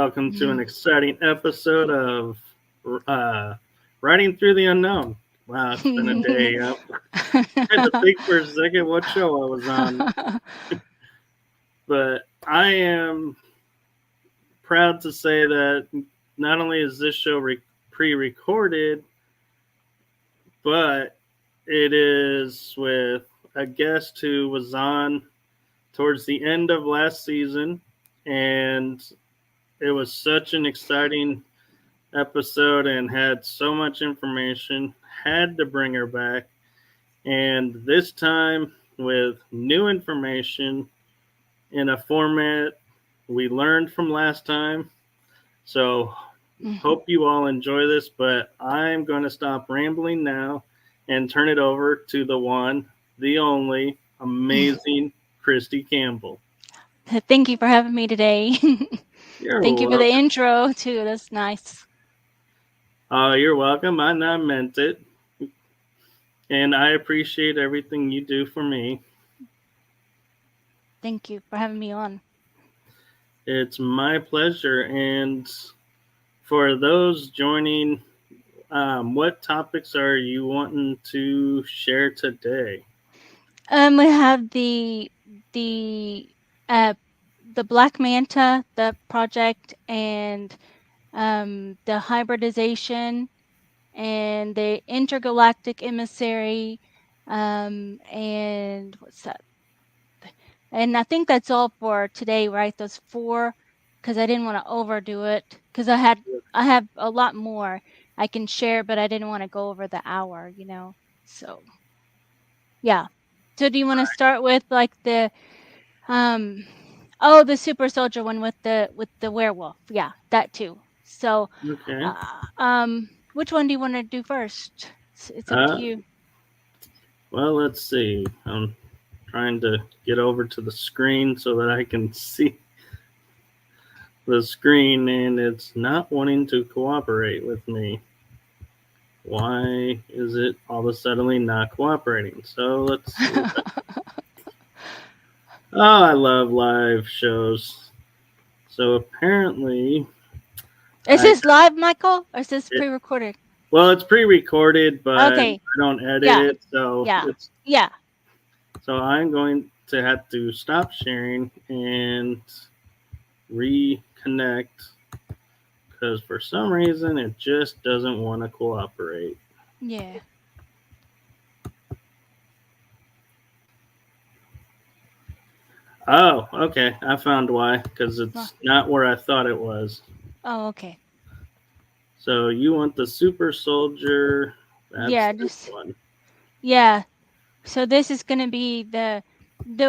welcome to an exciting episode of Riding Through the Unknown. Wow, it's been a day. I had to think for a second what show I was on. But I am proud to say that not only is this show pre-recorded, but it is with a guest who was on towards the end of last season, and it was such an exciting episode and had so much information. Had to bring her back, and this time with new information in a format we learned from last time. So hope you all enjoy this, but I'm going to stop rambling now and turn it over to the one, the only, amazing Christy Campbell. Thank you for having me today. Thank you for the intro, too. That's nice. Oh, you're welcome. I meant it. And I appreciate everything you do for me. Thank you for having me on. It's my pleasure. And for those joining, what topics are you wanting to share today? We have the Black Manta, the project, and the hybridization, and the intergalactic emissary, and what's that? And I think that's all for today, right? Those 4, because I didn't want to overdo it, because I have a lot more I can share, but I didn't want to go over the hour, So, yeah. So do you want to start with like the the super soldier one with the werewolf? Yeah, that too. So, okay. Which one do you want to do first? It's up to you. Well, let's see. I'm trying to get over to the screen so that I can see the screen, and it's not wanting to cooperate with me. Why is it all of a sudden not cooperating? So let's see. Oh, I love live shows. So apparently... Is this live, Michael? Or is this pre-recorded? Well, it's pre-recorded, but I don't edit it. So So I'm going to have to stop sharing and reconnect, because for some reason it just doesn't want to cooperate. Yeah. Oh, okay. I found why, because it's not where I thought it was. Oh, okay. So you want the super soldier? That's this one. Yeah. So this is going to be the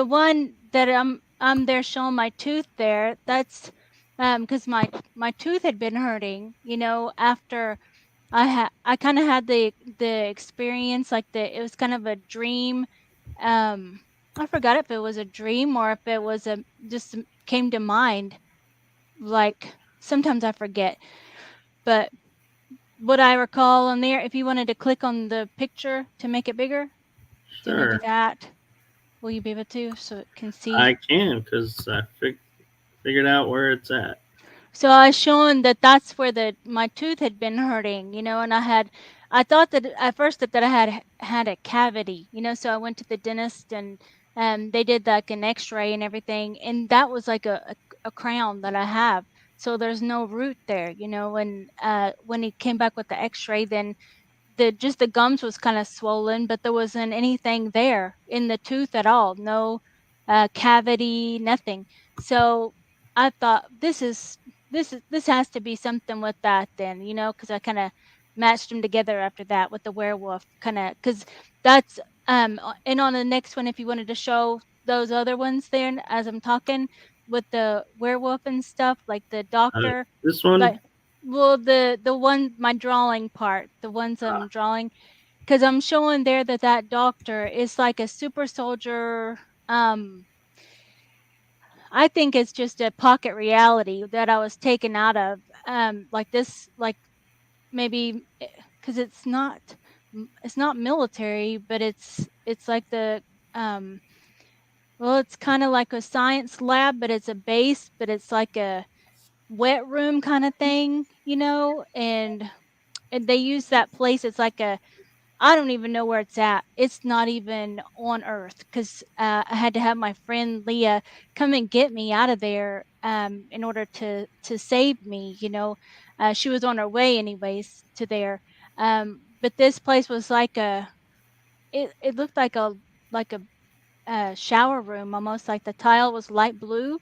one that I'm there showing my tooth there. That's because my tooth had been hurting, after I kind of had the experience, like it was kind of a dream. I forgot if it was a dream or if it was just came to mind. Like sometimes I forget, but what I recall on there, if you wanted to click on the picture to make it bigger, do you want to do that? Will you be able to, so it can see? I can, because I figured out where it's at. So I was showing that's where my tooth had been hurting, and I thought that at first that I had a cavity, so I went to the dentist and they did like an x-ray and everything, and that was like a crown that I have. So there's no root there, when he came back with the x-ray, then just the gums was kind of swollen, but there wasn't anything there in the tooth at all. No cavity, nothing. So I thought this has to be something with that then, because I kind of matched them together after that with the werewolf, kind of, because that's and on the next one, if you wanted to show those other ones there as I'm talking with the werewolf and stuff, like the doctor. This one? Like, well, the one, my drawing part, the ones I'm drawing, because I'm showing there that doctor is like a super soldier. I think it's just a pocket reality that I was taken out of, like this, like maybe because it's not military, but it's like the well, it's kind of like a science lab, but it's a base, but it's like a wet room kind of thing, you know, and they use that place. It's like I don't even know where it's at. It's not even on Earth because I had to have my friend Leah come and get me out of there in order to save me. You know, she was on her way anyways to there. But this place was like it looked like a shower room, almost like the tile was light blue,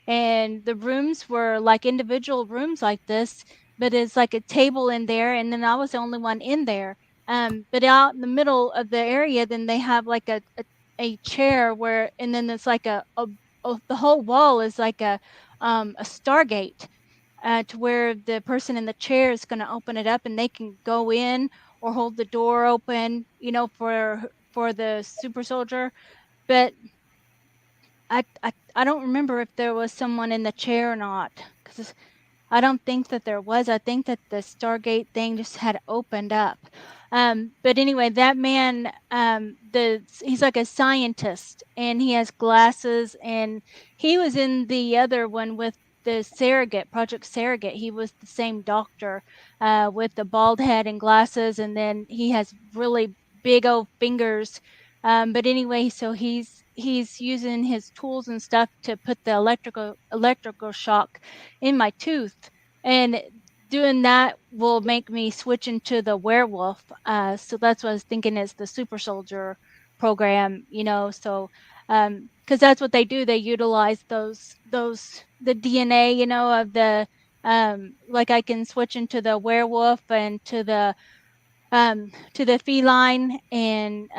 and the rooms were like individual rooms like this, but it's like a table in there, and then I was the only one in there. But out in the middle of the area, then they have like a chair where, and then it's like the whole wall is like a Stargate, to where the person in the chair is going to open it up and they can go in or hold the door open, you know, for the super soldier. But I don't remember if there was someone in the chair or not, because I don't think that there was. I think that the Stargate thing just had opened up. But anyway, that man, he's like a scientist, and he has glasses, and he was in the other one with the Surrogate, Project Surrogate. He was the same doctor, with the bald head and glasses, and then he has really big old fingers. But anyway, so he's using his tools and stuff to put the electrical shock in my tooth, and doing that will make me switch into the werewolf. So that's what I was thinking is the super soldier program, you know. So because that's what they do, they utilize the DNA, you know, of the like I can switch into the werewolf and to the feline, and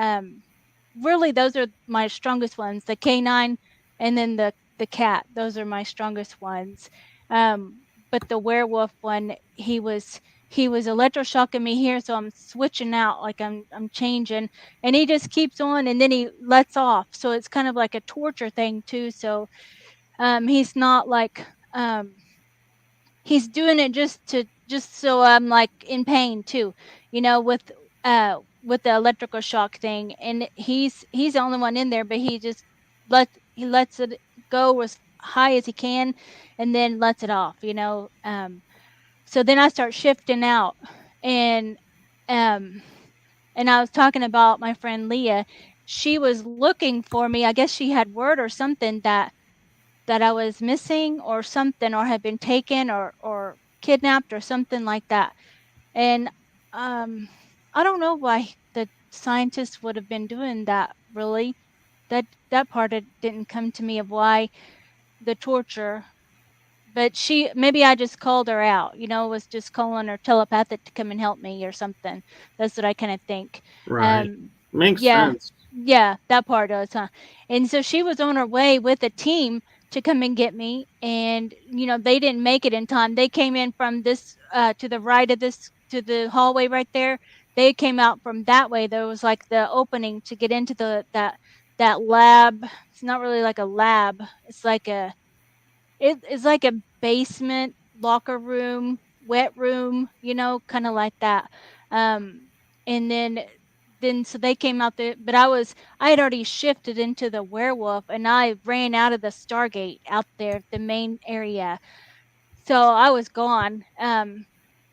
really those are my strongest ones, the canine and then the cat. Those are my strongest ones. But the werewolf one, he was electroshocking me here, so I'm switching out, like I'm changing, and he just keeps on, and then he lets off, so it's kind of like a torture thing too. So he's not like he's doing it just so I'm like in pain too, you know, with the electrical shock thing. And he's the only one in there, but he just lets it go as high as he can and then lets it off, you know. So then I start shifting out, and I was talking about my friend Leah. She was looking for me. I guess she had word or something that I was missing or something, or had been taken or kidnapped or something like that. And I don't know why the scientists would have been doing that, really. That part didn't come to me of why the torture. But maybe I just called her out, you know, was just calling her telepathic to come and help me or something. That's what I kind of think. Right. Makes Yeah, sense. yeah, that part does, huh? And so she was on her way with a team to come and get me, and you know, they didn't make it in time. They came in from this to the right of this, to the hallway right there. They came out from that way. There was like the opening to get into that lab. It's not really like a lab. It's like it's like a basement locker room, wet room, you know, kind of like that. And then so they came out there, but I had already shifted into the werewolf, and I ran out of the Stargate out there, the main area. So I was gone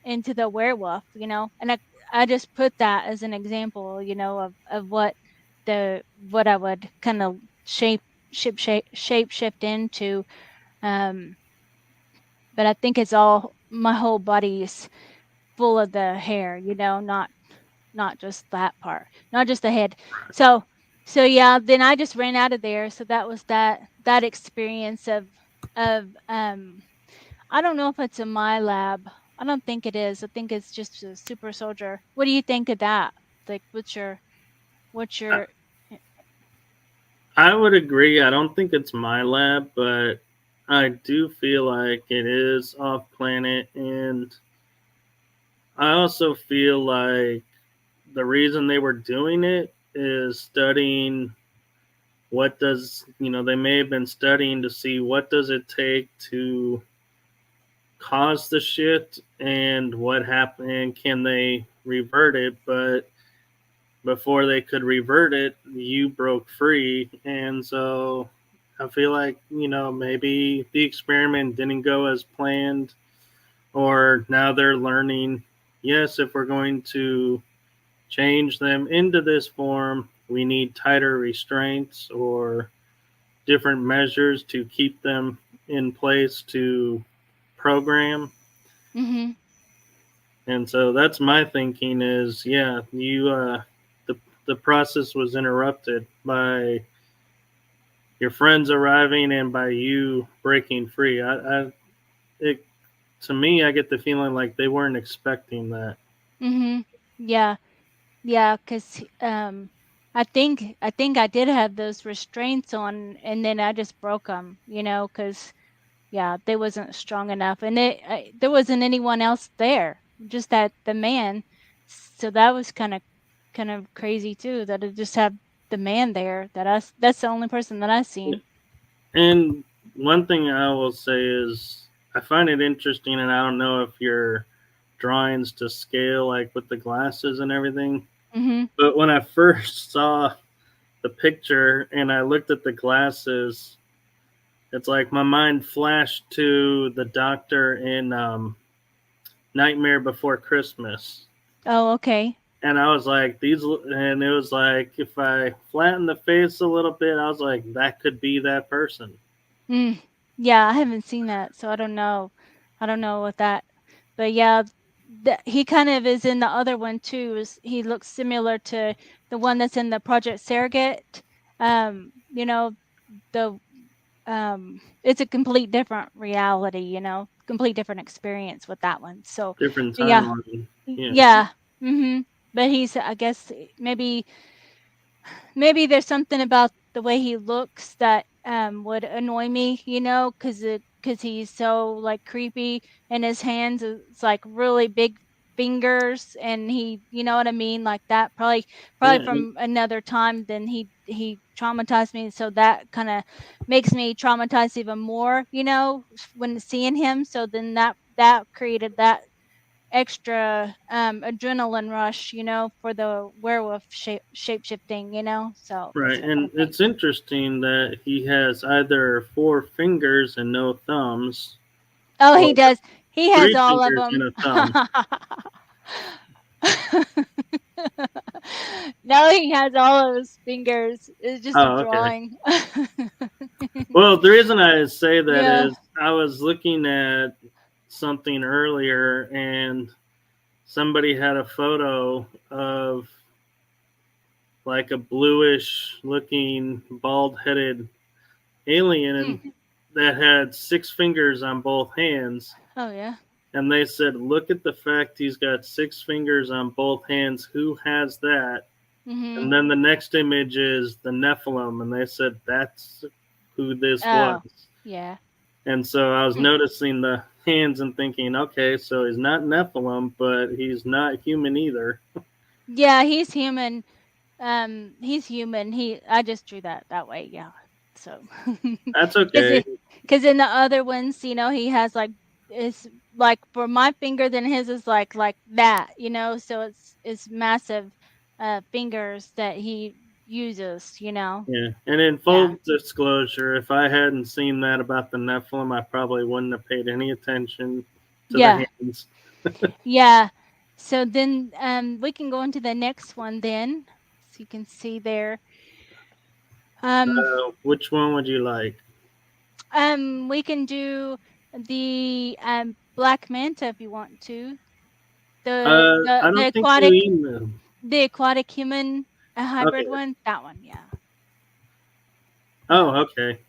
into the werewolf, you know, and I just put that as an example, you know, of what I would kind of shape shift into. Um, but I think it's all, my whole body is full of the hair, you know, not just that part, not just the head. So yeah, then I just ran out of there. So that was that experience of I don't know if it's in my lab. I don't think it is. I think it's just a super soldier. What do you think of that? Like, what's your I would agree. I don't think it's my lab, but I do feel like it is off planet. And I also feel like the reason they were doing it is studying what does, you know, they may have been studying to see what does it take to cause the shift and what happened, and can they revert it. But before they could revert it, you broke free, and so I feel like, maybe the experiment didn't go as planned, or now they're learning, yes, if we're going to change them into this form, we need tighter restraints or different measures to keep them in place to program. Mm-hmm. And so that's my thinking is, yeah, the process was interrupted by your friends arriving and by you breaking free. It, to me, I get the feeling like they weren't expecting that. Mm-hmm. Yeah. Yeah, because I think I did have those restraints on, and then I just broke them, because yeah, they wasn't strong enough, and there wasn't anyone else there, just that the man. So that was kind of crazy too, that it just had the man there. That's the only person that I seen. And one thing I will say is I find it interesting, and I don't know if your drawings to scale, like with the glasses and everything, Mm-hmm. but when I first saw the picture and I looked at the glasses, it's like my mind flashed to the doctor in Nightmare Before Christmas. Oh, okay. And I was like, and it was like, if I flatten the face a little bit, I was like, that could be that person. Mm. Yeah, I haven't seen that, so I don't know. I don't know what that, but yeah, he kind of is in the other one too. He looks similar to the one that's in the Project Surrogate. You know, the it's a complete different reality, complete different experience with that one. So, Different but yeah, timeline. Yeah. yeah. But I guess maybe there's something about the way he looks that would annoy me, because he's so like creepy, and his hands is like really big fingers, and you know what I mean, like that. Probably Yeah. from another time, then he traumatized me, so that kind of makes me traumatized even more, when seeing him. So then that created that extra adrenaline rush, for the werewolf shape shifting, so that's Right. what I And think. it's interesting that he has either 4 fingers and no thumbs, Oh, or he does. He has three all of fingers them. and a thumb. No, he has all of his fingers. It's just a Oh, okay. drawing. Well, the reason I say that Yeah. is I was looking at something earlier and somebody had a photo of like a bluish looking bald headed alien Hmm. that had 6 fingers on both hands. Oh, yeah. And they said, look at the fact he's got 6 fingers on both hands. Who has that? Mm-hmm. And then the next image is the Nephilim. And they said, that's who this was. Oh, yeah. And so I was Hmm. noticing the hands and thinking, okay, so he's not Nephilim, but he's not human either. Yeah, he's human. He's human. I just drew that way, yeah. So, That's because okay. in the other ones, he has like it's like for my finger, then his is like that, so it's massive fingers that he uses, Yeah. And in Yeah. full disclosure, if I hadn't seen that about the Nephilim, I probably wouldn't have paid any attention to the Yeah. hands. Yeah. So then we can go into the next one then. So you can see there. Um Which one would you like? we can do the black manta if you want to. The I the the don't think you aquatic emailed. the aquatic human hybrid Okay. one, that one, yeah. Oh, Yeah. okay.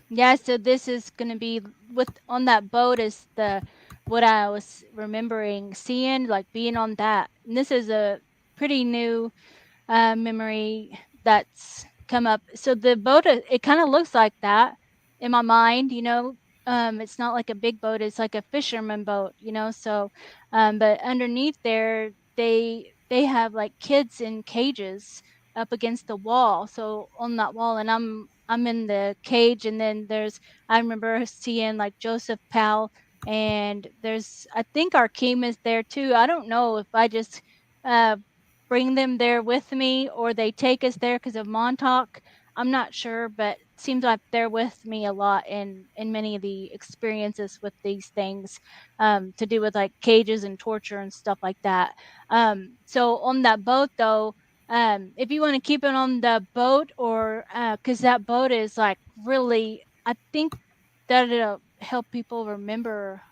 Yeah, so this is gonna be with on that boat is the what I was remembering seeing, like being on that. And this is a pretty new memory that's come up. So the boat, it kind of looks like that in my mind, it's not like a big boat, it's like a fisherman boat, so but underneath there they have like kids in cages up against the wall. So on that wall, and I'm in the cage, and then I remember seeing like Joseph Powell, and there's I think Arkeem is there too. I don't know if I just uh bring them there with me or they take us there because of Montauk. I'm not sure, but seems like they're with me a lot in many of the experiences with these things, to do with like cages and torture and stuff like that. So on that boat though, if you want to keep it on the boat, or because that boat is like really, I think that it'll help people remember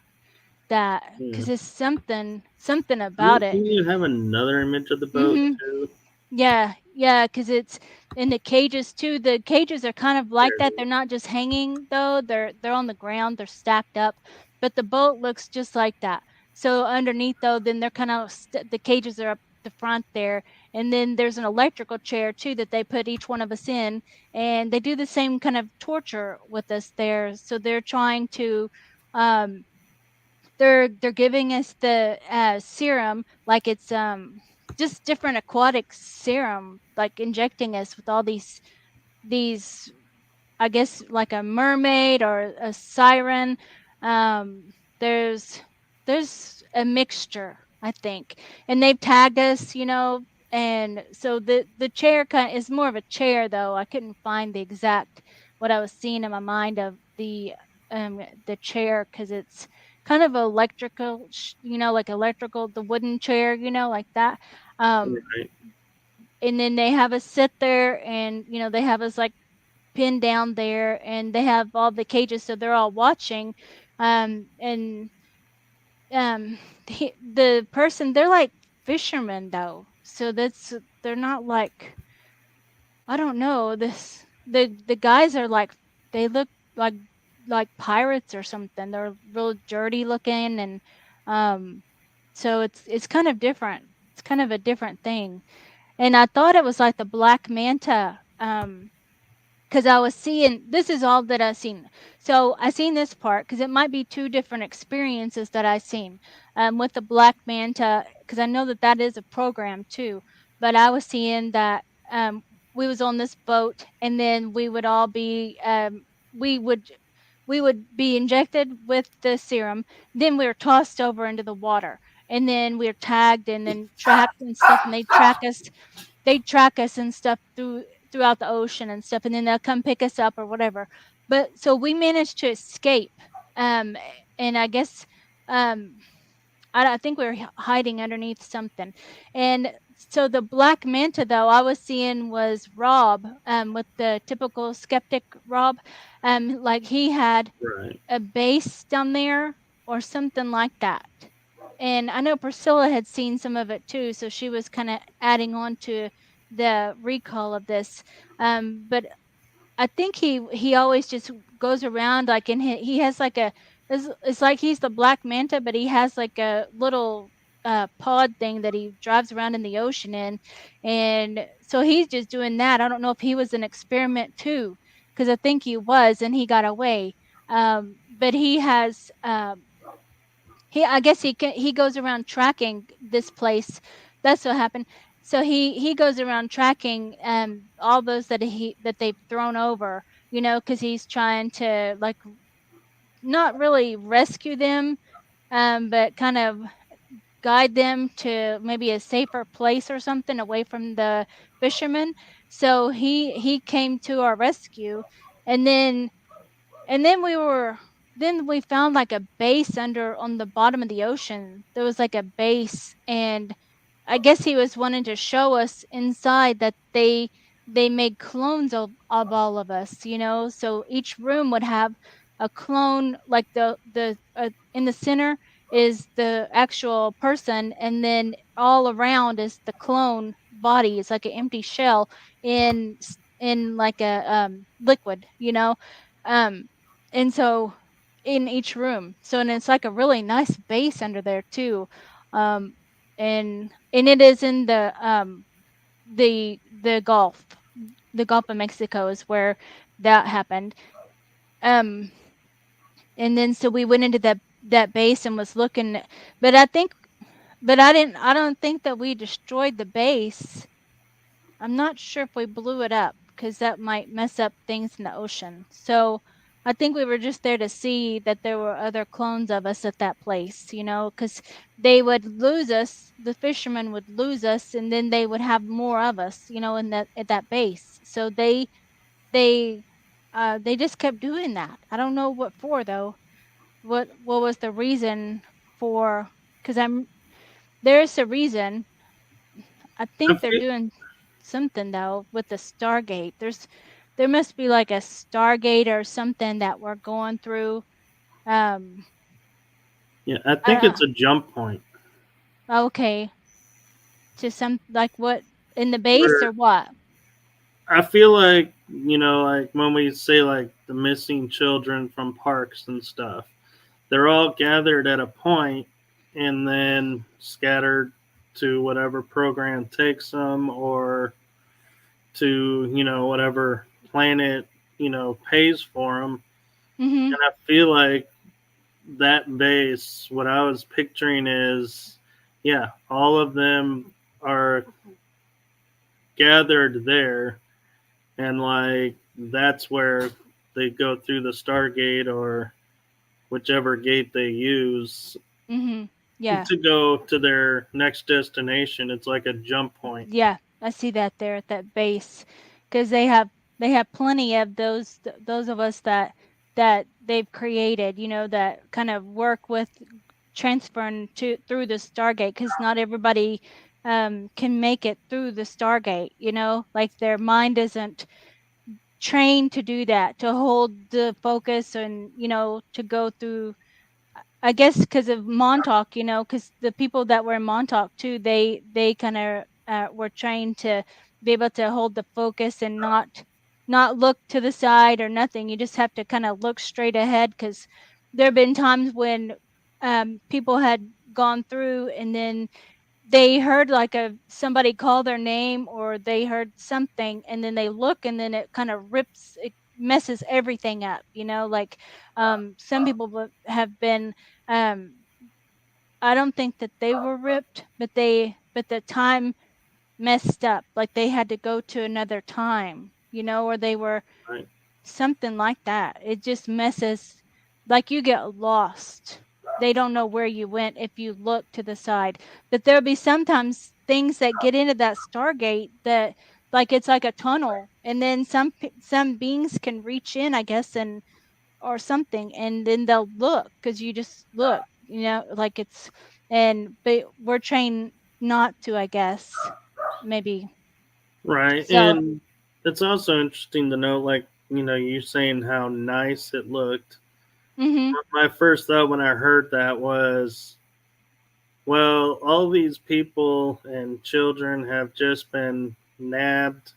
that, because Yeah. it's something about it. Didn't you have another image of the boat Mm-hmm. too? Yeah, because it's in the cages too. The cages are kind of like There that. it They're is. not just hanging though. They're on the ground. They're stacked up, but the boat looks just like that. So underneath though, then they're kind of the cages are up the front there, and then there's an electrical chair too that they put each one of us in, and they do the same kind of torture with us there. So they're trying to, um, they're giving us the serum, like it's just different aquatic serum, like injecting us with all these, I guess, like a mermaid or a siren. Um, there's there's a mixture, I think, and they've tagged us, and so the chair kind is more of a chair though. I couldn't find the exact what I was seeing in my mind of the chair, because it's kind of electrical, like electrical, the wooden chair, like that. Um, Right. and then they have us sit there, and they have us like pinned down there, and they have all the cages, so they're all watching. And um the person, they're like fishermen though, so they're not like, I don't know, the guys are like, they look like pirates or something. They're real dirty looking, and um so it's kind of different. It's kind of a different thing. And I thought it was like the black manta, because I was seeing, this is all that I seen. So I seen this part because it might be two different experiences that I seen, with the black manta, because I know that that is a program too. But I was seeing that, we was on this boat, and then we would all be, we would we would be injected with the serum. Then we were tossed over into the water, and then we were tagged and then tracked and stuff, and they track us and stuff throughout the ocean and stuff, and then they'll come pick us up or whatever. But so we managed to escape, um and I guess, um I think we were hiding underneath something. And so the black manta though I was seeing was Rob, with the typical skeptic Rob, like he had Right. a base down there or something like that. And I know Priscilla had seen some of it too, so she was kind of adding on to the recall of this. But I think he always just goes around like, and he has like it's like he's the black manta, but he has like a little pod thing that he drives around in the ocean in, and so he's just doing that. I don't know if he was an experiment too, because I think he was, and he got away. But he has, I guess he goes around tracking this place. That's what happened. So he goes around tracking all those that they've thrown over, because he's trying to like not really rescue them, but kind of guide them to maybe a safer place or something away from the fishermen. So he came to our rescue, and then we found like a base under on the bottom of the ocean. There was like a base, and I guess he was wanting to show us inside that they made clones of all of us, so each room would have a clone, like the in the center is the actual person, and then all around is the clone body. It's like an empty shell in like a liquid, um and so in each room. So, and it's like a really nice base under there too. Um and it is in the Gulf. The Gulf of Mexico is where that happened. Um and then so we went into that base and was looking, but I don't think that we destroyed the base. I'm not sure if we blew it up, because that might mess up things in the ocean. So I think we were just there to see that there were other clones of us at that place, because they would lose us, the fishermen would lose us, and then they would have more of us, in that at that base. So they they just kept doing that. I don't know what for though. What was the reason for? Because there's a reason. I I think they're feel, doing something though with the Stargate. There must be like a Stargate or something that we're going through. Um, yeah, I I think don't it's a jump point know. Okay, to some like what in the base where or what? I feel like, like when we say like the missing children from parks and stuff, they're all gathered at a point and then scattered to whatever program takes them, or to, whatever planet, pays for them. Mm-hmm. And I feel like that base, what I was picturing is, yeah, all of them are gathered there, and like that's where they go through the Stargate or whichever gate they use Mm-hmm. Yeah. to go to their next destination. It's like a jump point. Yeah, I see that there at that base, because they have plenty of those of us that they've created, that kind of work with transferring to through the Stargate, because not everybody can make it through the Stargate, like their mind isn't trained to do that, to hold the focus and to go through. I guess because of Montauk, because the people that were in Montauk too, they kind of were trained to be able to hold the focus and not look to the side or nothing. You just have to kind of look straight ahead, because there have been times when people had gone through and then they heard like somebody call their name, or they heard something, and then they look and then it kind of it messes everything up, like some people have been um I don't think that they were ripped, but the time messed up, like they had to go to another time, or they were Right. something like that. It just messes, like you get lost. They don't know where you went if you look to the side. But there'll be sometimes things that get into that Stargate that, like, it's like a tunnel, and then some beings can reach in, I guess, and or something, and then they'll look, because you just look, like it's, but we're trained not to, I guess, maybe. Right. So, And it's also interesting to note, like, you saying how nice it looked. mm-hmm, My first thought when I heard that was, well, all these people and children have just been nabbed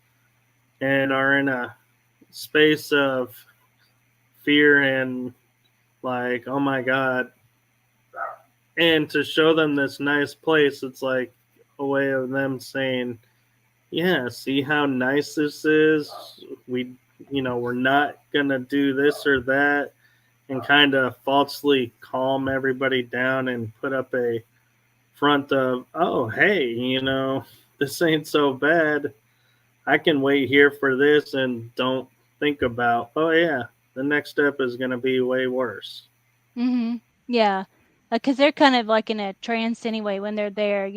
and are in a space of fear and like, oh my God. And to show them this nice place, it's like a way of them saying, yeah, see how nice this is? We, we're not going to do this or that, and kind of falsely calm everybody down and put up a front of, oh, hey, this ain't so bad. I can wait here for this and don't think about, oh, yeah, the next step is going to be way worse. mm-hmm, yeah, because they're kind of like in a trance anyway when they're there,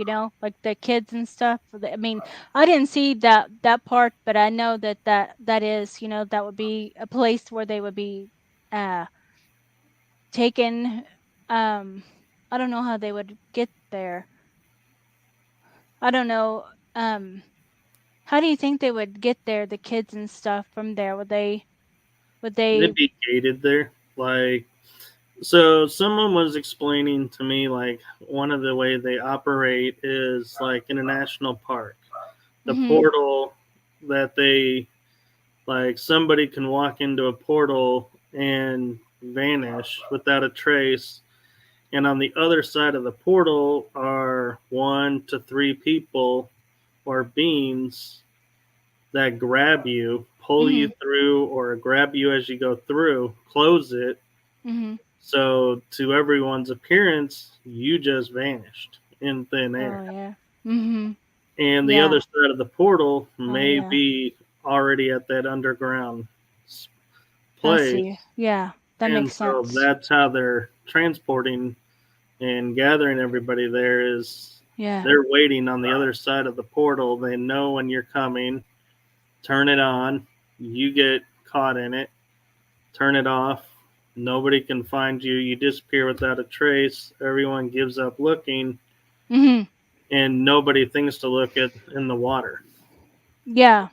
like the kids and stuff. I mean, I didn't see that part, but I know that is, that would be a place where they would be uh taken. um I don't know how they would get there. I don't know. How do you think they would get there, the kids and stuff from there? Would they They'd be gated there. Like, so someone was explaining to me, like, one of the way they operate is like in a national park. The Mhm. portal that they, like, somebody can walk into a portal and vanish without a trace. And on the other side of the portal are 1 to 3 people or beings that grab you, pull you Mhm. through, or grab you as you go through, close it. Mhm. So, to everyone's appearance, you just vanished in thin Oh air. yeah. Mhm. And the Yeah. other side of the portal Oh may yeah. be already at that underground I place. see. Yeah. That And makes so sense. that's how they're transporting and gathering everybody there, is Yeah. they're waiting on the other side of the portal. They know when you're coming, turn it on, you get caught in it, turn it off. Nobody can find you. You disappear without a trace. Everyone gives up looking, Mm-hmm. and nobody thinks to look at in the water. Yeah.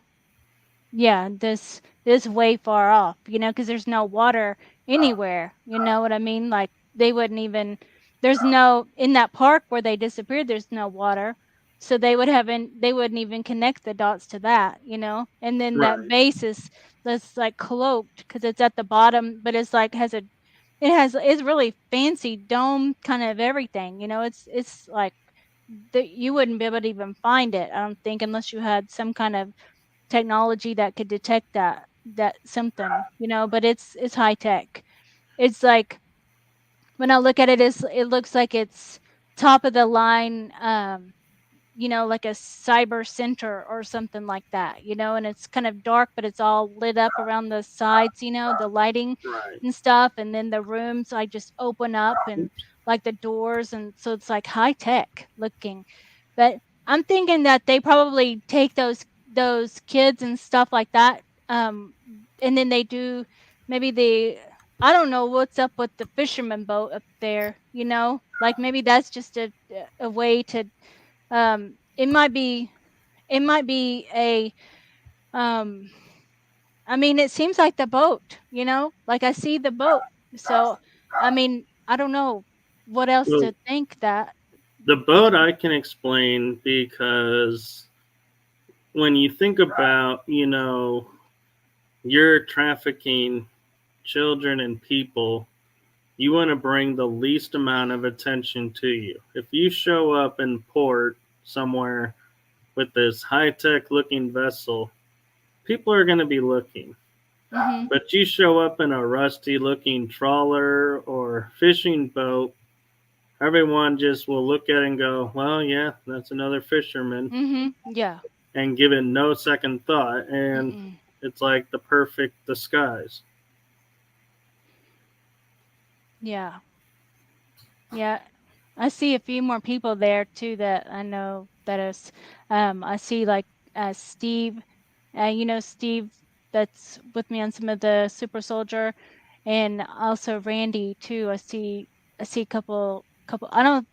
Yeah. This way far off, because there's no water anywhere. You know what I mean? Like they wouldn't even. There's no in that park where they disappeared. There's no water, so they wouldn't even connect the dots to that. And then that Right. base is that's like cloaked because it's at the bottom, but it's like it's really fancy dome kind of everything. It's like that you wouldn't be able to even find it, I don't think, unless you had some kind of technology that could detect that something, but it's high tech. It's like when I look at it, it looks like it's top of the line, like a cyber center or something like that, and it's kind of dark, but it's all lit up around the sides, the lighting Right. and stuff. And then the rooms like just open up and like the doors. And so it's like high tech looking. But I'm thinking that they probably take those kids and stuff like that. And then they do maybe I don't know what's up with the fisherman boat up there, like maybe that's just a way to it might be a I mean, it seems like the boat, like I see the boat. So I mean, I don't know what else Well, to think that. the boat I can explain because when you think about, you're trafficking children and people, you want to bring the least amount of attention to you. If you show up in port somewhere with this high tech looking vessel, people are going to be looking. Mhm. But you show up in a rusty looking trawler or fishing boat, everyone just will look at it and go, well, yeah, that's another fisherman, Mhm. Yeah. and give it no second thought. And Mm-mm. it's like the perfect disguise. Yeah. Yeah. I see a few more people there too that I know that is I see like Steve, Steve that's with me on some of the Super Soldier, and also Randy too. I see a couple I don't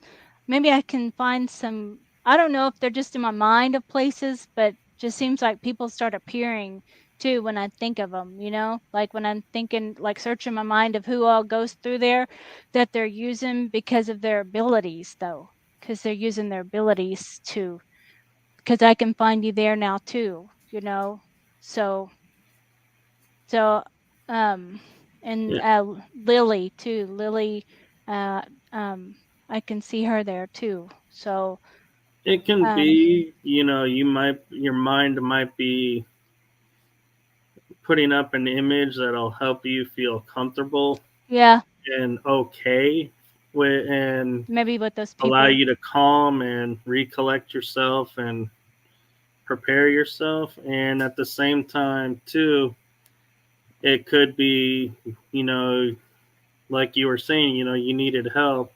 maybe I can find some. I don't know if they're just in my mind of places, but just seems like people start appearing too when I think of them, like when I'm thinking, like searching my mind of who all goes through there, that they're using because of their abilities, though, because they're using their abilities to, because I can find you there now too, so, so, um, and Yeah. Lily too, uh, I can see her there too, so, It can um, be, your mind might be putting up an image that'll help you feel comfortable yeah, and okay and maybe with those allow people. you to calm and recollect yourself and prepare yourself. And at the same time, too, it could be, you know, like you were saying, you needed help,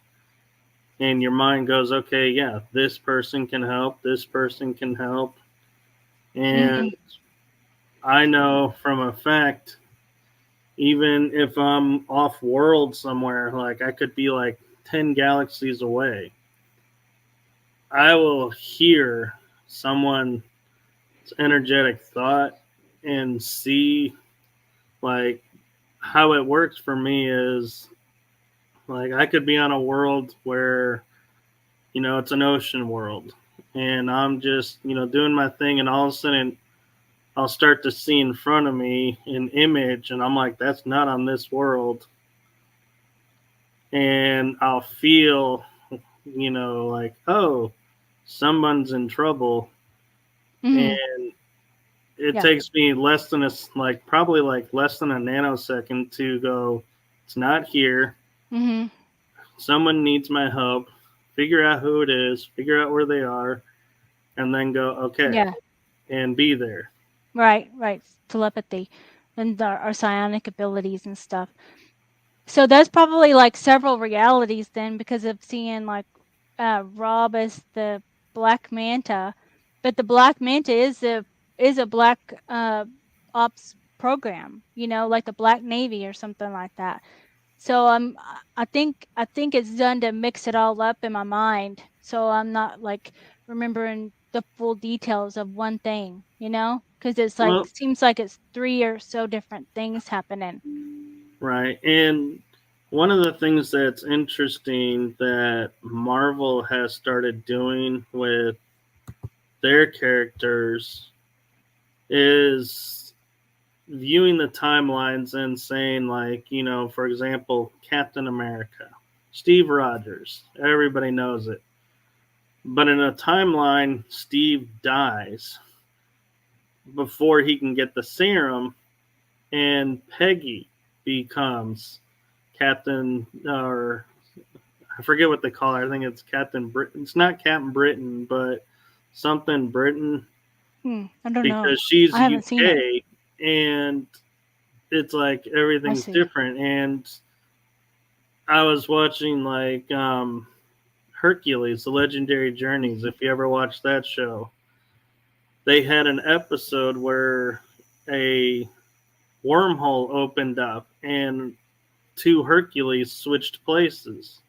and your mind goes, okay, yeah, this person can help, this person can help. And Mhm. I know from a fact, even if I'm off world somewhere, like I could be like 10 galaxies away, I will hear someone's energetic thought and see, like, how it works for me is like I could be on a world where, it's an ocean world, and I'm just, doing my thing, and all of a sudden I'll start to see in front of me an image, and I'm like, that's not on this world. And I'll feel, like, oh, someone's in trouble. Mhm. And it Yeah. takes me less than probably like less than a nanosecond to go, it's not here. Mhm. Someone needs my help. Figure out who it is, figure out where they are, and then go, okay, Yeah. and be there. Right. Right. Telepathy, and our psionic abilities and stuff. So that's probably like several realities then, because of seeing like Rob as the Black Manta, but the Black Manta is a black ops program, like the Black Navy or something like that. So I think it's done to mix it all up in my mind, so I'm not like remembering the full details of one thing, because it's like Well, seems like it's 3 or so different things happening. right. And one of the things that's interesting that Marvel has started doing with their characters is viewing the timelines and saying, like, for example, Captain America, Steve Rogers, everybody knows it. But in a timeline, Steve dies before he can get the serum, and Peggy becomes Captain, or I forget what they call her. I think it's Captain Britain. It's not Captain Britain, but something Britain, I don't know. because she's I haven't seen it. UK, and it's like I everything's see. different. And I was watching like Hercules, The Legendary Journeys. If you ever watched that show, they had an episode where a wormhole opened up and two Hercules switched places.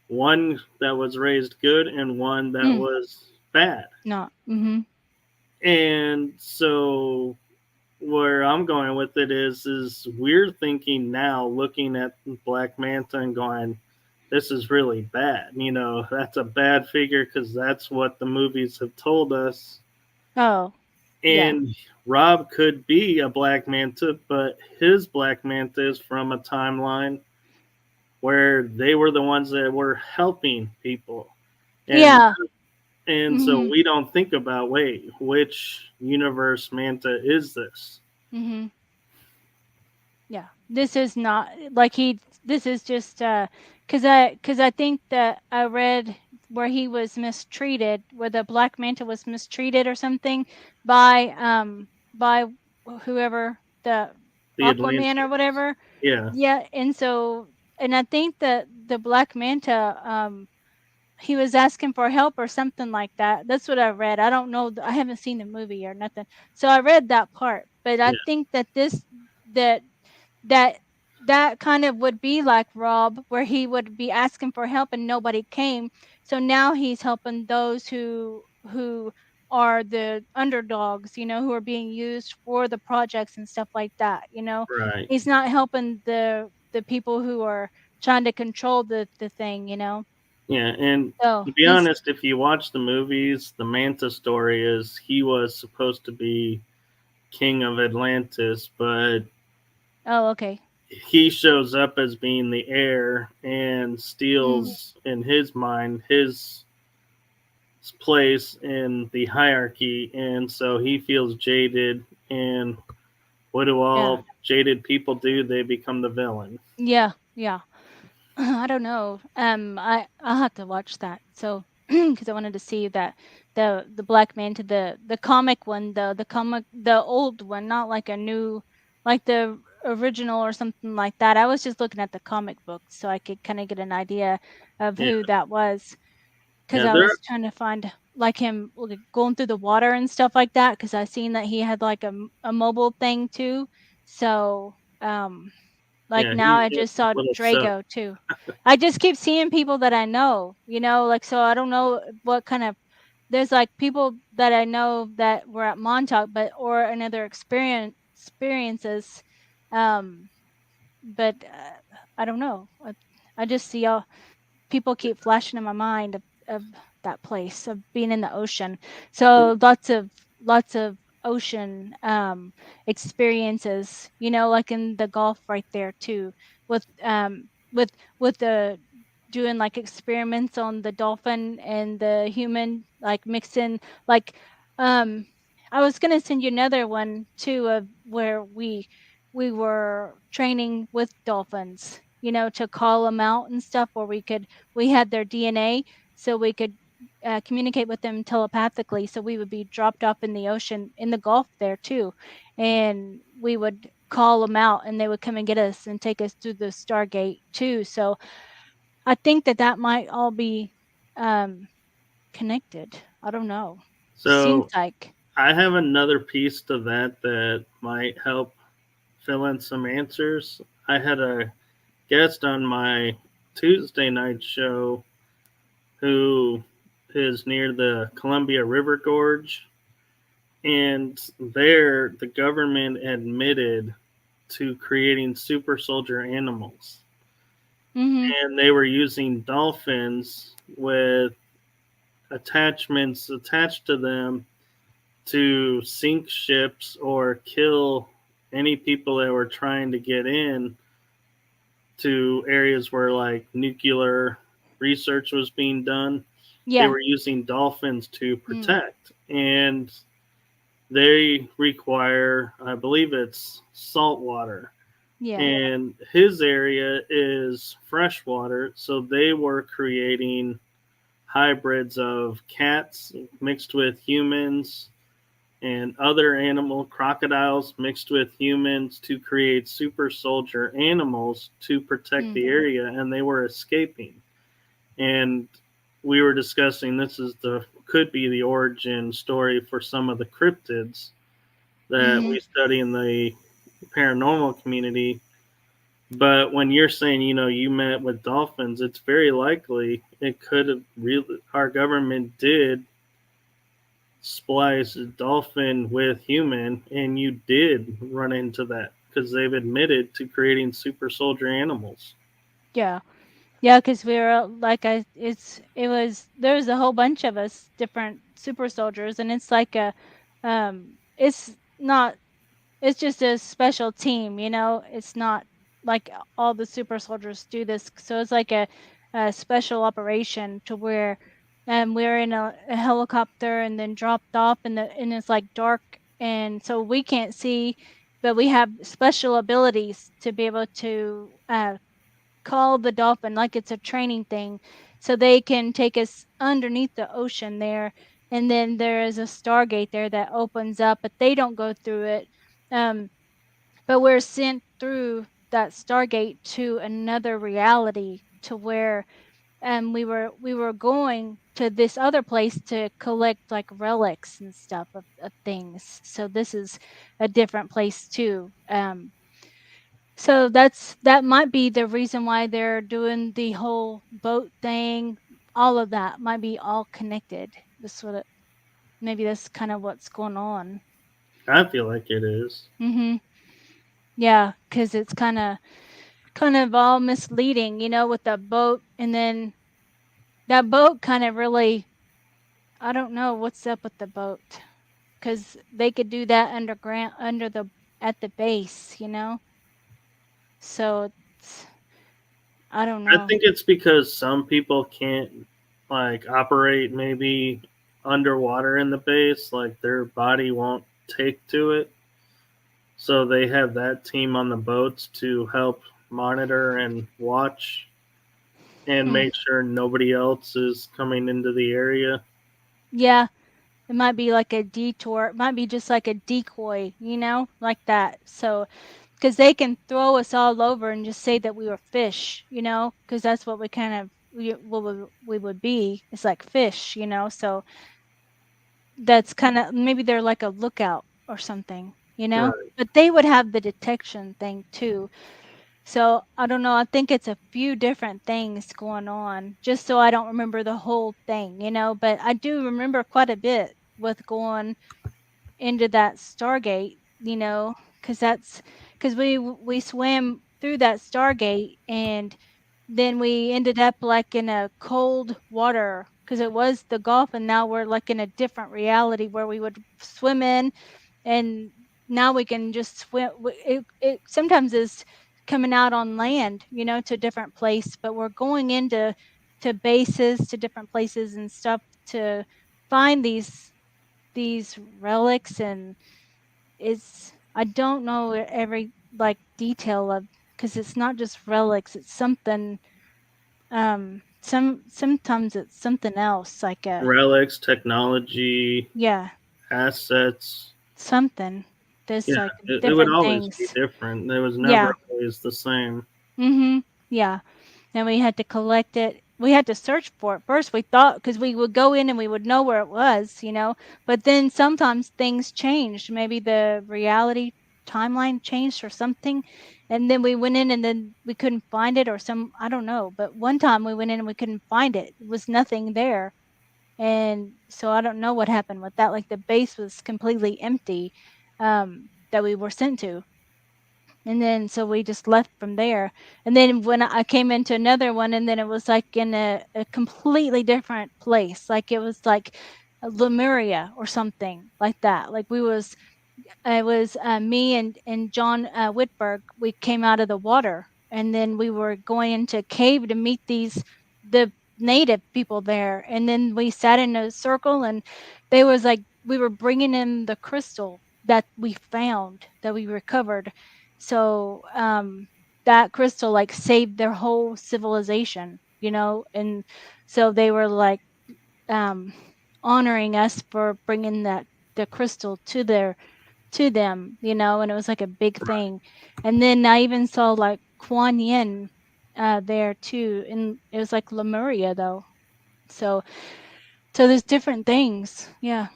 One that was raised good and one that was bad. No. And so where I'm going with it is we're thinking now, looking at Black Manta and going, this is really bad. That's a bad figure because that's what the movies have told us. Oh. And Rob could be a Black Manta, but his Black Manta is from a timeline where they were the ones that were helping people. And so we don't think about, wait, which universe Manta is this? Yeah. This is not like this is just cuz I think that I read where he was mistreated, where the Black Manta was mistreated or something by whoever, the Aquaman or whatever. Yeah. And so I think that the Black Manta he was asking for help or something like that. That's what I read. I don't know. I haven't seen the movie or nothing. So I read that part, but I think that that that that kind of would be like Rob, where he would be asking for help and nobody came. So now he's helping those who are the underdogs, who are being used for the projects and stuff like that. Right. He's not helping the people who are trying to control the thing. Yeah, and So to be honest, if you watch the movies, the Manta story is he was supposed to be king of Atlantis, but okay. he shows up as being the heir and steals, in his mind, his place in the hierarchy, and so he feels jaded. And what do all jaded people do? They become the villain. Yeah. I don't know. I'll have to watch that. So because I wanted to see that the Black Manta, the comic one, the old one, not like a new, like the original or something like that. I was just looking at the comic book so I could kind of get an idea of who that was, because I was trying to find like him going through the water and stuff like that, because I seen that he had like a mobile thing too. So like now I just saw Draco too. I just keep seeing people that I know, like, so I don't know what kind of, there's like people that I know that were at Montauk, or another experiences. But I don't know. I just see all people keep flashing in my mind of that place, of being in the ocean. So lots of ocean experiences, like in the Gulf right there too, with with the doing like experiments on the dolphin and the human, like mixing, like I was gonna send you another one too, of where we were training with dolphins, to call them out and stuff, where we had their DNA, so we could communicate with them telepathically. So we would be dropped off in the ocean, in the Gulf there too, and we would call them out and they would come and get us and take us through the Stargate too. So I think that might all be connected. I don't know. Seems So like. I have another piece to that might help fill in some answers. I had a guest on my Tuesday night show who is near the Columbia River Gorge, and there the government admitted to creating super soldier animals. Mm-hmm. And they were using dolphins with attachments attached to them to sink ships or kill any people that were trying to get in to areas where like nuclear research was being done. They Yeah. were using dolphins to protect, and they require, I believe it's salt water. Yeah. And his area is freshwater, so they were creating hybrids of cats mixed with humans and other animal crocodiles mixed with humans to create super soldier animals to protect the area, and they were escaping. And we were discussing this is the could be the origin story for some of the cryptids that we study in the paranormal community. But when you're saying, you met with dolphins, it's very likely it could have really, our government did splice dolphin with human, and you did run into that because they've admitted to creating super soldier animals. Yeah. Yeah, because we were like there was a whole bunch of us different super soldiers, and it's like it's not it's just a special team, it's not like all the super soldiers do this, so it's like a special operation to where we're in a helicopter and then dropped off and it's like dark, and so we can't see, but we have special abilities to be able to call the dolphin like it's a training thing, so they can take us underneath the ocean there, and then there is a stargate there that opens up, but they don't go through it. But we're sent through that stargate to another reality to where we were going to this other place to collect like relics and stuff of things. So this is a different place too. So that might be the reason why they're doing the whole boat thing. All of that might be all connected. Maybe that's kind of what's going on. I feel like it is. Yeah, because it's kind of all misleading, with the boat, and then that boat kind of really, I don't know what's up with the boat, because they could do that underground at the base, so I don't I know. think it's because some people can't like operate maybe underwater in the base, like their body won't take to it. So they have that team on the boats to help monitor and watch and make sure nobody else is coming into the area. Yeah, it might be like a detour. It might be just like a decoy, like that. So, because they can throw us all over and just say that we were fish, because that's what we kind of we would be. It's like fish, so that's kind of, maybe they're like a lookout or something, Right. but they would have the detection thing too. So I don't know. I think it's a few different things going on, just so I don't remember the whole thing, but I do remember quite a bit with going into that Stargate, because we swam through that Stargate, and then we ended up like in a cold water, because it was the Gulf, and now we're like in a different reality where we would swim in, and now we can just swim. It sometimes is coming out on land, to a different place, but we're going into bases, to different places and stuff, to find these relics, and I don't know every like detail of, because it's not just relics, it's something, sometimes it's something else, like Relics, technology, yeah, assets. something. There's Yeah, like it would different always be things. different. There was Yeah. never always the same. Yeah. And we had to collect it. We had to search for it. First, we thought, because we would go in and we would know where it was, but then sometimes things changed. Maybe the reality timeline changed or something. And then we went in and then we couldn't find it, or I don't know. But one time we went in and we couldn't find it. It was nothing there. And so I don't know what happened with that. Like the base was completely empty, that we were sent to. And then so we just left from there. And then when I came into another one, and then it was like in a completely different place. Like it was like Lemuria or something like that. Like it was me and John Whitberg. We came out of the water, and then we were going into a cave to meet the native people there. And then we sat in a circle, and they was like, we were bringing in the crystal that we found, that we recovered. So that crystal like saved their whole civilization, and so they were like honoring us for bringing the crystal to them, and it was like a big thing. And then I even saw like Kuan Yin there too, and it was like Lemuria though. So there's different things. Yeah.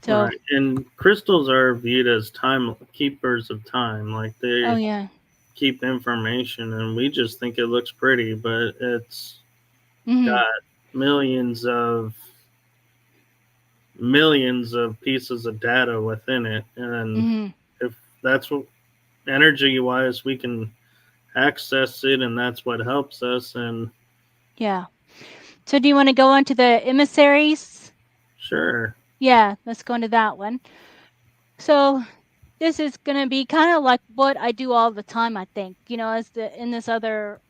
So Right. And crystals are viewed as time keepers of time. Like oh they yeah. keep information, and we just think it looks pretty, but it's Mm-hmm. got millions of pieces of data within it. And Mm-hmm. if that's what energy wise we can access it, and that's what helps us. And Yeah. So do you want to go on to the emissaries? sure. Yeah, let's go into that one. So this is going to be kind of like what I do all the time, I think, as in this other,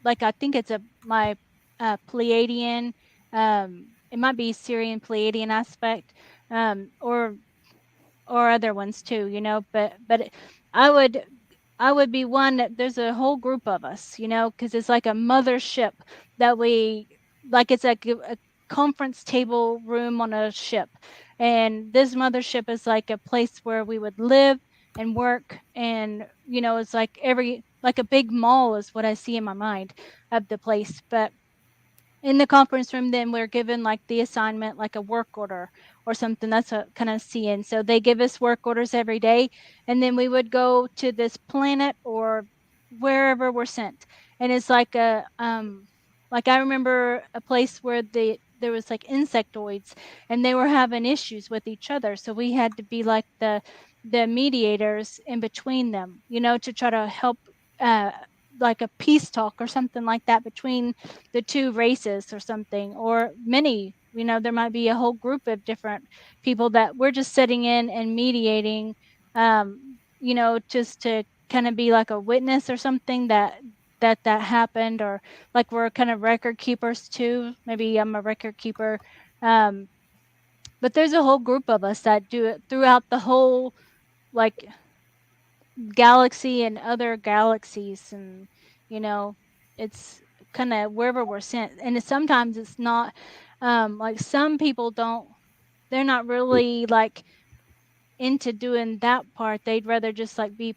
like I think it's my Pleiadian, it might be Syrian Pleiadian aspect, or other ones too, but I would be one that there's a whole group of us, because it's like a mothership that like it's like a conference table room on a ship. And this mothership is like a place where we would live and work. And, it's like like a big mall is what I see in my mind of the place. But in the conference room, then we're given like the assignment, like a work order or something. That's what kind of seeing. So they give us work orders every day, and then we would go to this planet or wherever we're sent. And it's like like I remember a place where there was like insectoids, and they were having issues with each other. So we had to be like the mediators in between them, to try to help like a peace talk or something like that between the two races or something, or many, there might be a whole group of different people that we're just sitting in and mediating, just to kind of be like a witness or something that happened, or like we're kind of record keepers too. Maybe I'm a record keeper. But there's a whole group of us that do it throughout the whole like galaxy and other galaxies, and it's kind of wherever we're sent. And sometimes it's not like some people they're not really like into doing that part. They'd rather just like be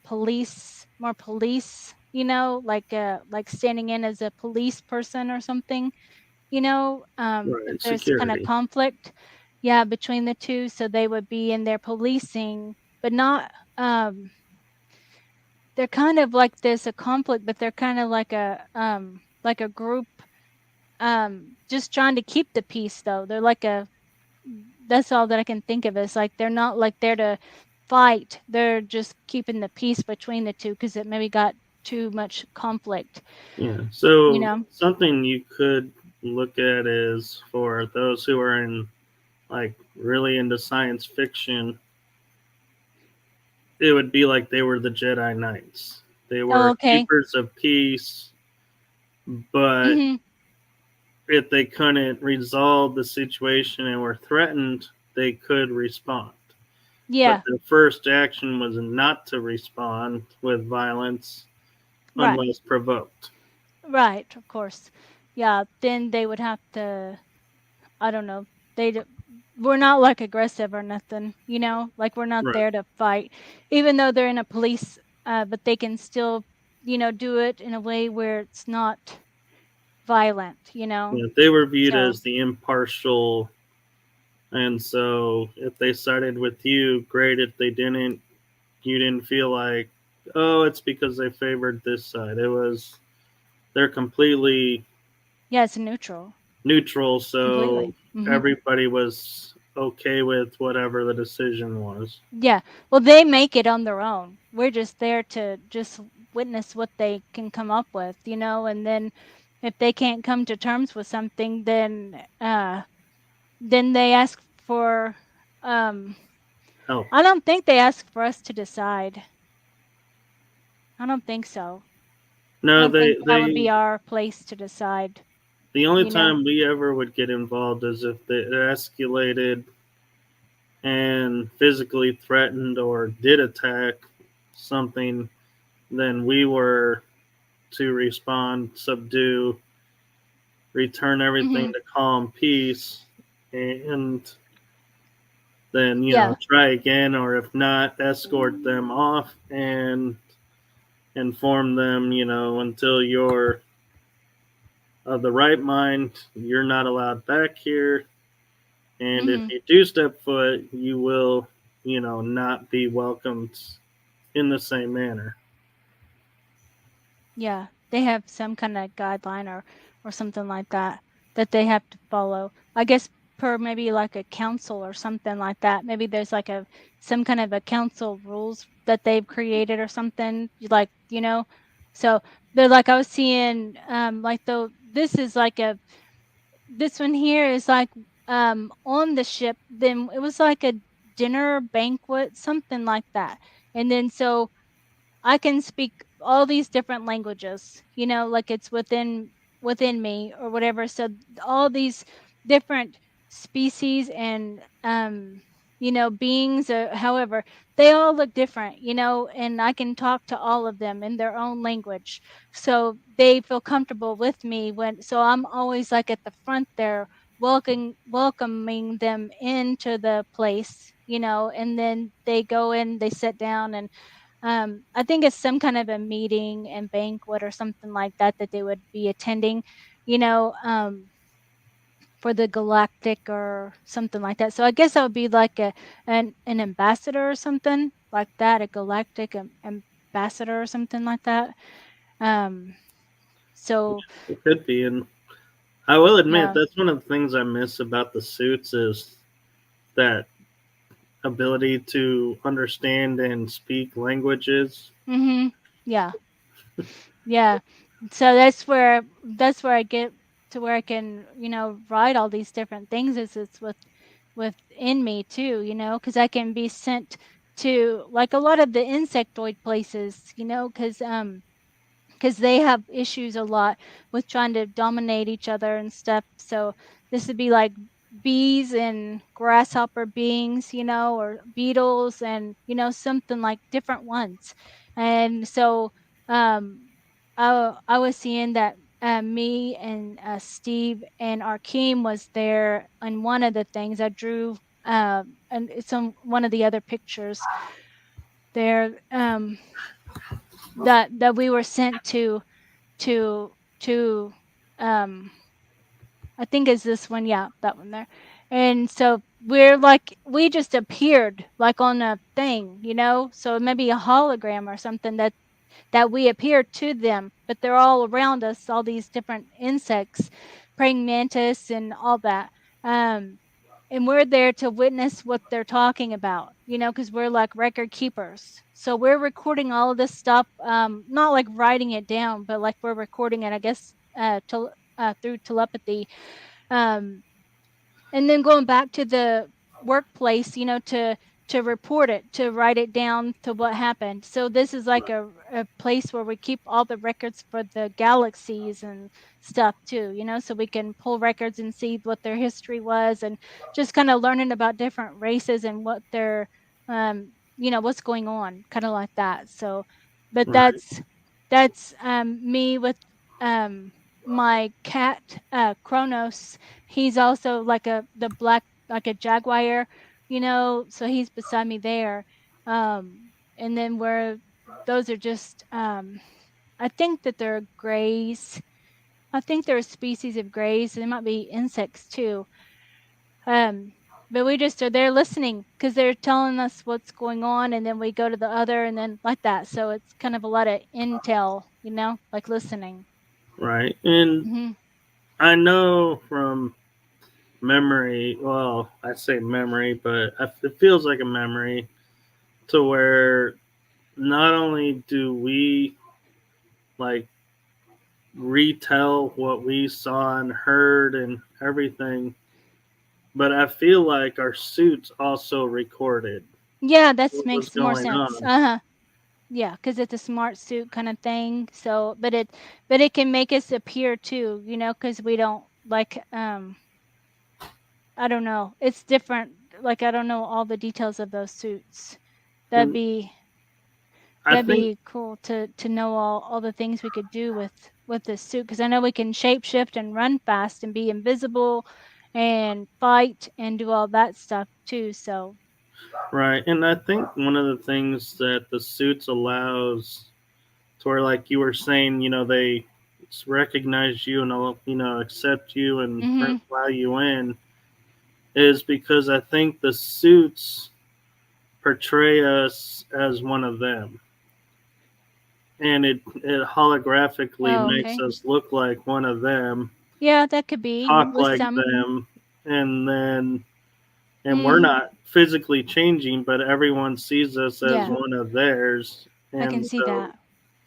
more police, like standing in as a police person or something, if Right. there's kind of Security. conflict, between the two. So they would be in there policing, but not they're kind of like there's a conflict, but they're kind of like a group, just trying to keep the peace though. They're like that's all that I can think of. Is like they're not like there to fight. They're just keeping the peace between the two, because it maybe got too much conflict. Yeah. So something you could look at is for those who are in like really into science fiction, it would be like they were the Jedi Knights. They were okay. keepers of peace, but Mm-hmm. if they couldn't resolve the situation and were threatened, they could respond. Yeah. But their first action was not to respond with violence unless provoked. Right, of course. Yeah, then they would have to, I don't know, we're not like aggressive or nothing, like we're not Right. there to fight, even though they're in a police, but they can still, do it in a way where it's not violent, Yeah, they were viewed So, as the impartial, and so if they sided with you, great. If they didn't, you didn't feel like, oh, it's because they favored this side. It was, they're completely it's neutral. neutral, so Completely. everybody was okay with whatever the decision was. Yeah. Well, they make it on their own. We're just there to just witness what they can come up with, and then if they can't come to terms with something, then they ask for Oh, I don't think they ask for us to decide. I don't think so. I no, don't think that would they be our place to decide, the only you know. time we ever would get involved is if they escalated and physically threatened or did attack something, then we were to respond, subdue, return everything to calm peace, and then Yeah. try again, or if not, escort them off and inform them, until you're of the right mind, you're not allowed back here. And if you do step foot, you will, not be welcomed in the same manner. Yeah. They have some kind of guideline or something like that they have to follow. I guess per maybe like a council or something like that. Maybe there's like some kind of a council rules that they've created or something, like, so they're like, I was seeing like this is like this one here is like on the ship, then it was like a dinner banquet, something like that. And then so I can speak all these different languages, like it's within me or whatever. So all these different species and beings or however, they all look different, and I can talk to all of them in their own language. So they feel comfortable with me so I'm always like at the front there welcoming them into the place, and then they go in, they sit down, and I think it's some kind of a meeting and banquet or something like that they would be attending, you know, um, for the galactic or something like that. So I guess that would be like an ambassador or something like that, a galactic ambassador or something like that. So It could be. And I will admit, yeah. that's one of the things I miss about the suits is that ability to understand and speak languages. Yeah. Yeah. So that's where I get to where I can, write all these different things is it's within me too, because I can be sent to like a lot of the insectoid places, because they have issues a lot with trying to dominate each other and stuff. So this would be like bees and grasshopper beings, or beetles and, something like different ones. And so I was seeing that me and Steve and Arkeem was there on one of the things I drew, and it's on one of the other pictures there, that we were sent to I think is this one, yeah, that one there. And so we just appeared like on a thing, so maybe a hologram or something that we appear to them, but they're all around us, all these different insects, praying mantis and all that. And we're there to witness what they're talking about, because we're like record keepers. So we're recording all of this stuff, not like writing it down, but like we're recording it, I guess, through telepathy. Um, and then going back to the workplace, to report it, to write it down to what happened. So this is like a place where we keep all the records for the galaxies and stuff too, so we can pull records and see what their history was, and just kind of learning about different races and what their what's going on, kind of like that. So but Right. that's me with my cat, Kronos. He's also like the black, like a jaguar, so he's beside me there. And then those are just, I think that they're greys. I think they're a species of greys. They might be insects too. Um, but we just are there listening because they're telling us what's going on, and then we go to the other, and then like that. So it's kind of a lot of intel, like listening. Right. And Mm-hmm. I know from memory, well, I say memory, but it feels like a memory to where not only do we like retell what we saw and heard and everything, but I feel like our suits also recorded Yeah, that what was makes more going sense. on. Yeah, because it's a smart suit kind of thing. So, but it can make us appear too, because we don't like I don't know. It's different. Like I don't know all the details of those suits. That'd And be I that'd think be cool to know all the things we could do with this suit, because I know we can shapeshift and run fast and be invisible and fight and do all that stuff too. So, right, and I think one of the things that the suits allows to where, like you were saying, they recognize you and accept you and mhm. allow you in, is because I think the suits portray us as one of them, and it holographically Oh, makes okay. us look like one of them, Yeah, that could be talk with like some. them, and then and we're Mhm. not physically changing, but everyone sees us as Yeah, one of theirs, I can and see so that.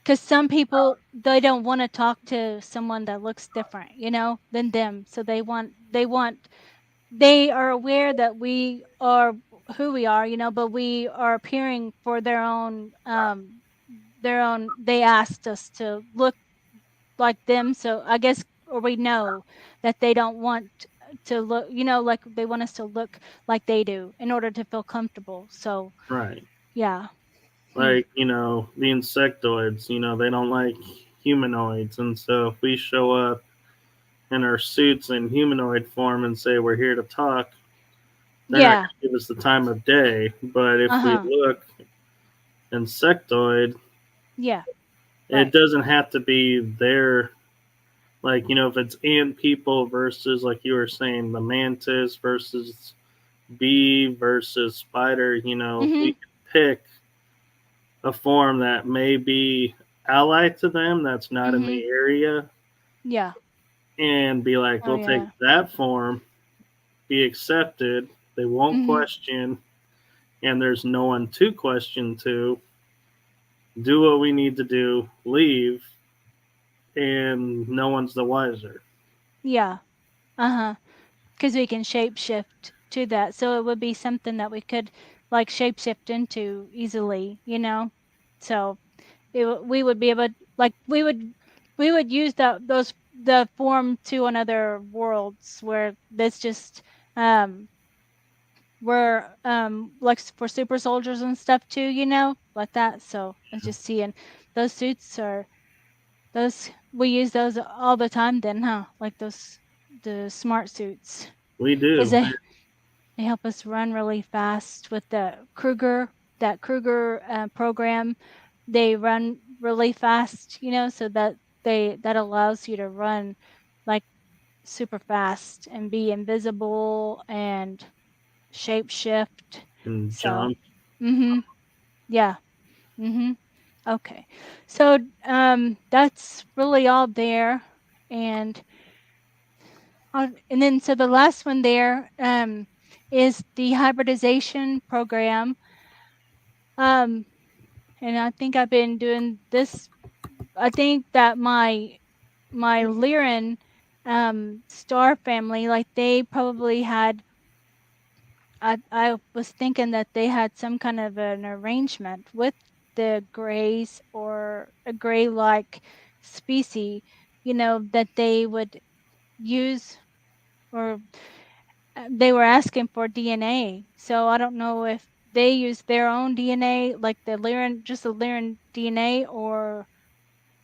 Because some people, they don't want to talk to someone that looks different, than them. So they are aware that we are who we are, but we are appearing for their own. They asked us to look like them. So I guess, or we know that they don't want to look, like they want us to look like they do in order to feel comfortable. So, right. yeah. Hmm. Like, the insectoids, they don't like humanoids. And so if we show up in our suits in humanoid form and say we're here to talk, they're not Yeah. going to give us the time of day. But if we Uh-huh. look insectoid, Yeah. it Right. doesn't have to be their, like, if it's ant people versus, like you were saying, the mantis versus bee versus spider, we Mhm. can pick a form that may be allied to them that's not in Mhm. the area Yeah. and be like, Oh, we'll take yeah. that form, be accepted, they won't Mhm. question, and there's no one to question to, do what we need to do, leave, and no one's the wiser. Yeah. Uh-huh. Because we can shapeshift to that. So it would be something that we could like shapeshift into easily, So we would be able, like we would use the form to another worlds where that's just um where like for super soldiers and stuff too, like that. So I was just seeing those suits are those we use those all the time then, huh? Like the smart suits. We Because do. they help us run really fast with that Kruger program. They run really fast, so that allows you to run like super fast and be invisible and shapeshift. And So, jump. mhm, yeah, mhm. Okay, so that's really all there, and and then so the last one there is the hybridization program. Um, and I think I've been doing this. I think that my Lyran star family, like they probably had. I was thinking that they had some kind of an arrangement with the Greys or a Grey-like species, that they would use, or they were asking for DNA. So I don't know if they use their own DNA, like just the Lyran DNA, or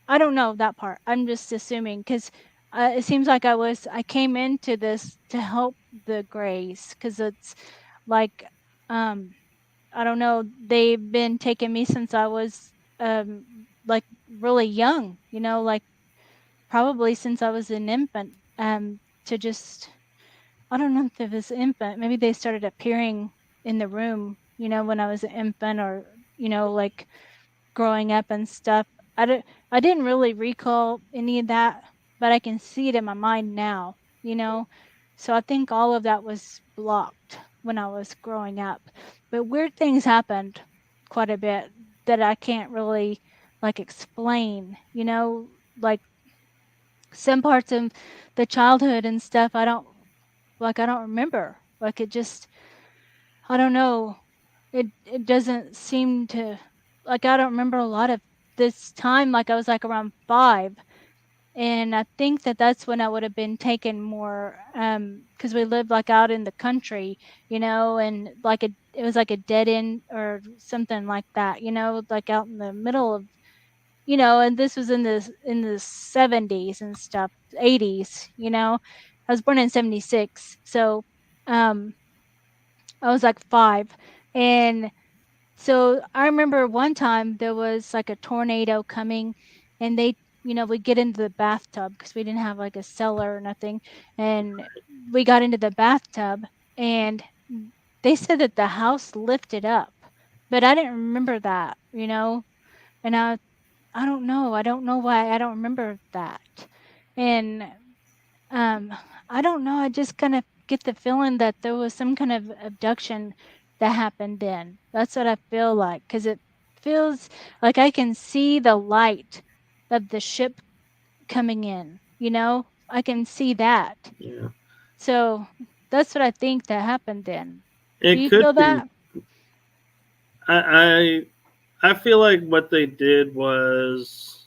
I don't know that part. I'm just assuming because it seems like I came into this to help the Greys because it's like um I don't know, they've been taking me since I was like really young, like probably since I was an infant to just I don't know if it was infant. Maybe they started appearing in the room, when I was an infant, or, like growing up and stuff. I didn't really recall any of that, but I can see it in my mind now, So I think all of that was blocked when I was growing up. But weird things happened quite a bit that I can't really like explain, like some parts of the childhood and stuff I don't remember. Like it just I don't know. It doesn't seem to like I don't remember a lot of this time. Like I was like around 5, and I think that that's when I would have been taken more because we lived like out in the country, and like it was like a dead end or something like that, like out in the middle of and this was in the 70s and stuff, 80s. I was born in 76, so um I was like 5, and so I remember one time there was like a tornado coming, and we get into the bathtub because we didn't have like a cellar or nothing, and we got into the bathtub, and they said that the house lifted up, but I didn't remember that, and I don't know. I don't know why I don't remember that. And um I don't know. I just kind of get the feeling that there was some kind of abduction that happened then. That's what I feel like, cuz it feels like I can see the light of the ship coming in, I can see that. Yeah. So that's what I think that happened then. Do It you could feel be. that? I feel like what they did was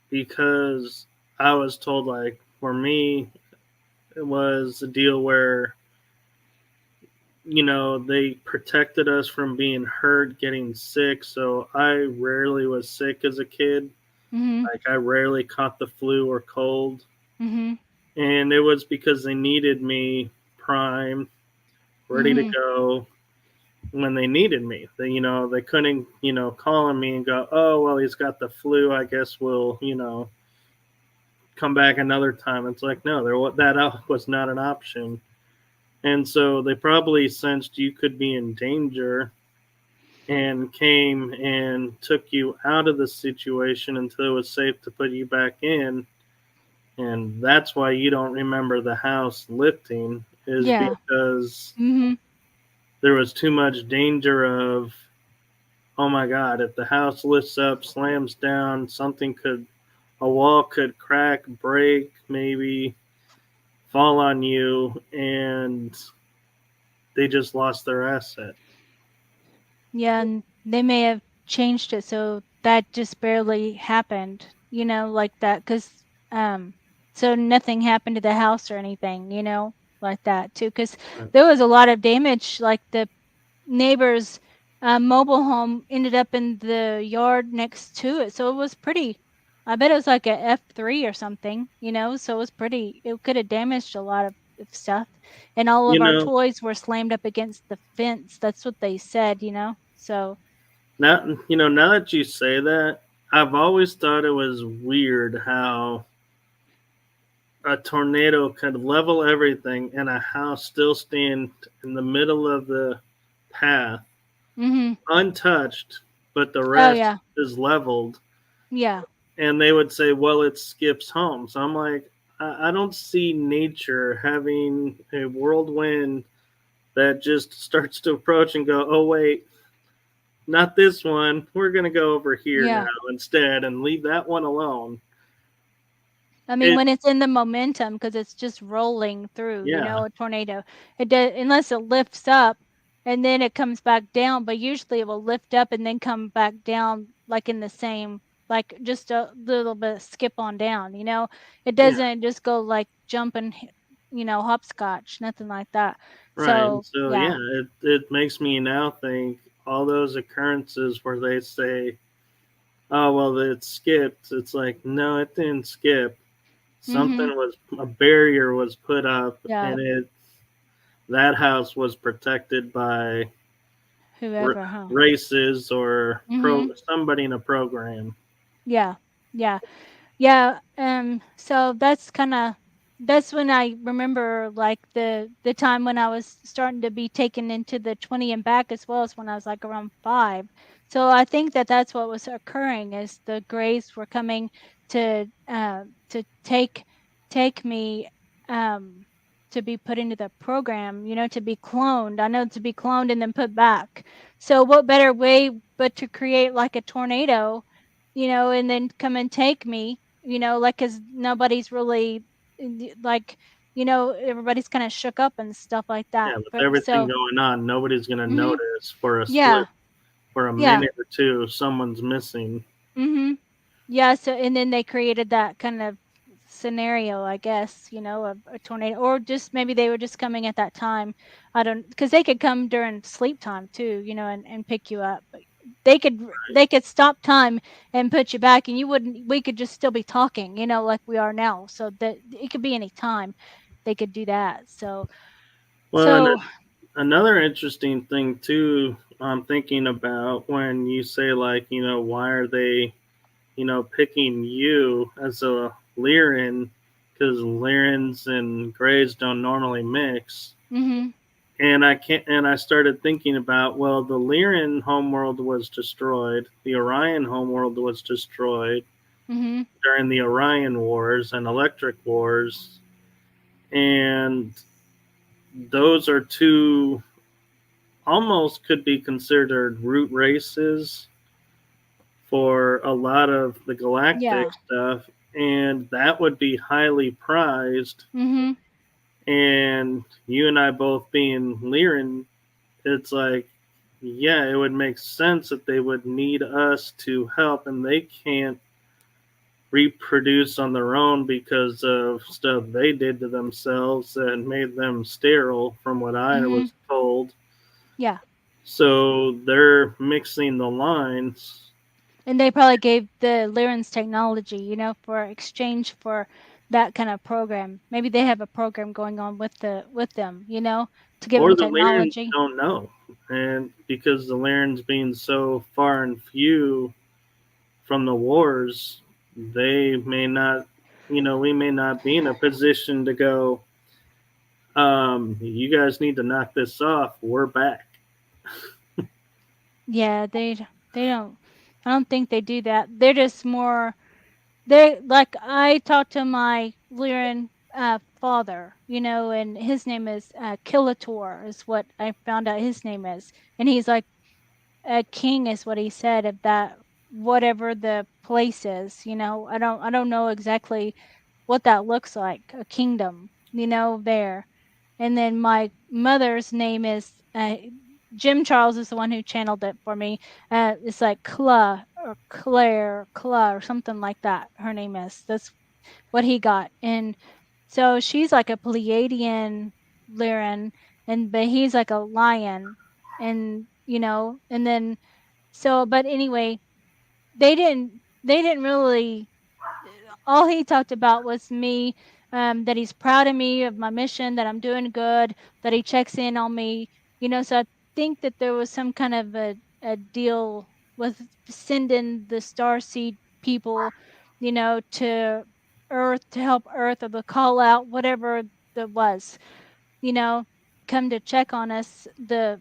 because I was told, like, for me, it was a deal where, they protected us from being hurt, getting sick. So I rarely was sick as a kid. Mhm. Like, I rarely caught the flu or cold. Mhm. And it was because they needed me primed, ready to Mhm. go when they needed me. They couldn't, call on me and go, oh, well, he's got the flu. I guess we'll, come back another time. It's like, no, that was not an option. And so they probably sensed you could be in danger and came and took you out of the situation until it was safe to put you back in. And that's why you don't remember the house lifting, is Yeah. because Mhm. there was too much danger of, oh my God, if the house lifts up, slams down, a wall could crack, break, maybe fall on you, and they just lost their asset. Yeah, and they may have changed it so that just barely happened, like that, because so nothing happened to the house or anything, like that too, because there was a lot of damage. Like the neighbor's mobile home ended up in the yard next to it, so it was pretty. I bet it was like a F3 or something, so it was pretty. It could have damaged a lot of stuff, and all You of our know, toys were slammed up against the fence. That's what they said, So, now that you say that, I've always thought it was weird how a tornado could level everything and a house still stand in the middle of the path, mhm. untouched, but the Oh rest yeah, is leveled. yeah, And they would say, well, it skips home. So I'm like, I don't see nature having a whirlwind that just starts to approach and go, oh, wait, not this one. We're going to go over here now yeah. instead and leave that one alone. I mean, It, when it's in the momentum, because it's just rolling through, yeah, a tornado. It does, unless it lifts up and then it comes back down. But usually it will lift up and then come back down, like in the same, like just a little bit skip on down. It yeah, doesn't just go like jumping, hopscotch, nothing like that. right. And So so, yeah, yeah, it makes me now think all those occurrences where they say, oh, well, it skipped. It's like, no, it didn't skip. mm-hmm, A barrier was put up, yeah, and that house was protected by whoever, huh? races or Mm-hmm, somebody in a program. yeah, yeah. Yeah, so that's kind of that's when I remember like the time when I was starting to be taken into the 20 and back, as well as when I was like around 5. So I think that that's what was occurring, is the Greys were coming to take me to be put into the program, to be cloned. I know, to be cloned and then put back. So what better way but to create like a tornado, and then come and take me, like, because nobody's really like, everybody's kind of shook up and stuff like Yeah, that. with But everything so, going on, nobody's going to hmm notice for a yeah, split, for a yeah, minute or two, someone's missing. hmm yeah. So, and then they created that kind of scenario, I guess, of a tornado, or just maybe they were just coming at that time. I don't, because they could come during sleep time too, and pick you up. But they could stop time and put you back, and you wouldn't. We could just still be talking, like we are now. So that it could be any time they could do that. So Well, and so another interesting thing too, I'm thinking about when you say, like, why are they, picking you as a Lyran, because Lyrans and Greys don't normally mix. hmm And I started thinking about, well, the Lyran homeworld was destroyed, the Orion homeworld was destroyed hmm during the Orion Wars and Electric Wars, and those are two almost could be considered root races for a lot of the galactic yeah. stuff, and that would be highly prized. hmm And you and I both being Lyran, it's like, yeah, it would make sense that they would need us to help, and they can't reproduce on their own because of stuff they did to themselves and made them sterile, from what I hmm was told. yeah. So they're mixing the lines. And they probably gave the Lyran's technology, for exchange for that kind of program. Maybe they have a program going on with them, to give Or them the Lyrans technology. don't know. And because the Lyrans being so far and few from the wars, they may not, we may not be in a position to go, you guys need to knock this off. We're back. Yeah, they don't. I don't think they do that. They're just more. They, like, I talked to my Lyran father, and his name is Killator, is what I found out his name is, and he's like a king, is what he said, of that, whatever the place is. I don't know exactly what that looks like, a kingdom, there. And then my mother's name is Jim Charles is the one who channeled it for me. It's like Cla or Claire, Cla or something like that. Her name is. That's what he got. And so she's like a Pleiadian Lyran, but he's like a lion, and and then, so, but anyway, they didn't really, all he talked about was me, that he's proud of me, of my mission, that I'm doing good, that he checks in on me, so I think that there was some kind of a deal with sending the starseed people, to Earth, to help Earth, or the call out, whatever that was, you know come to check on us, the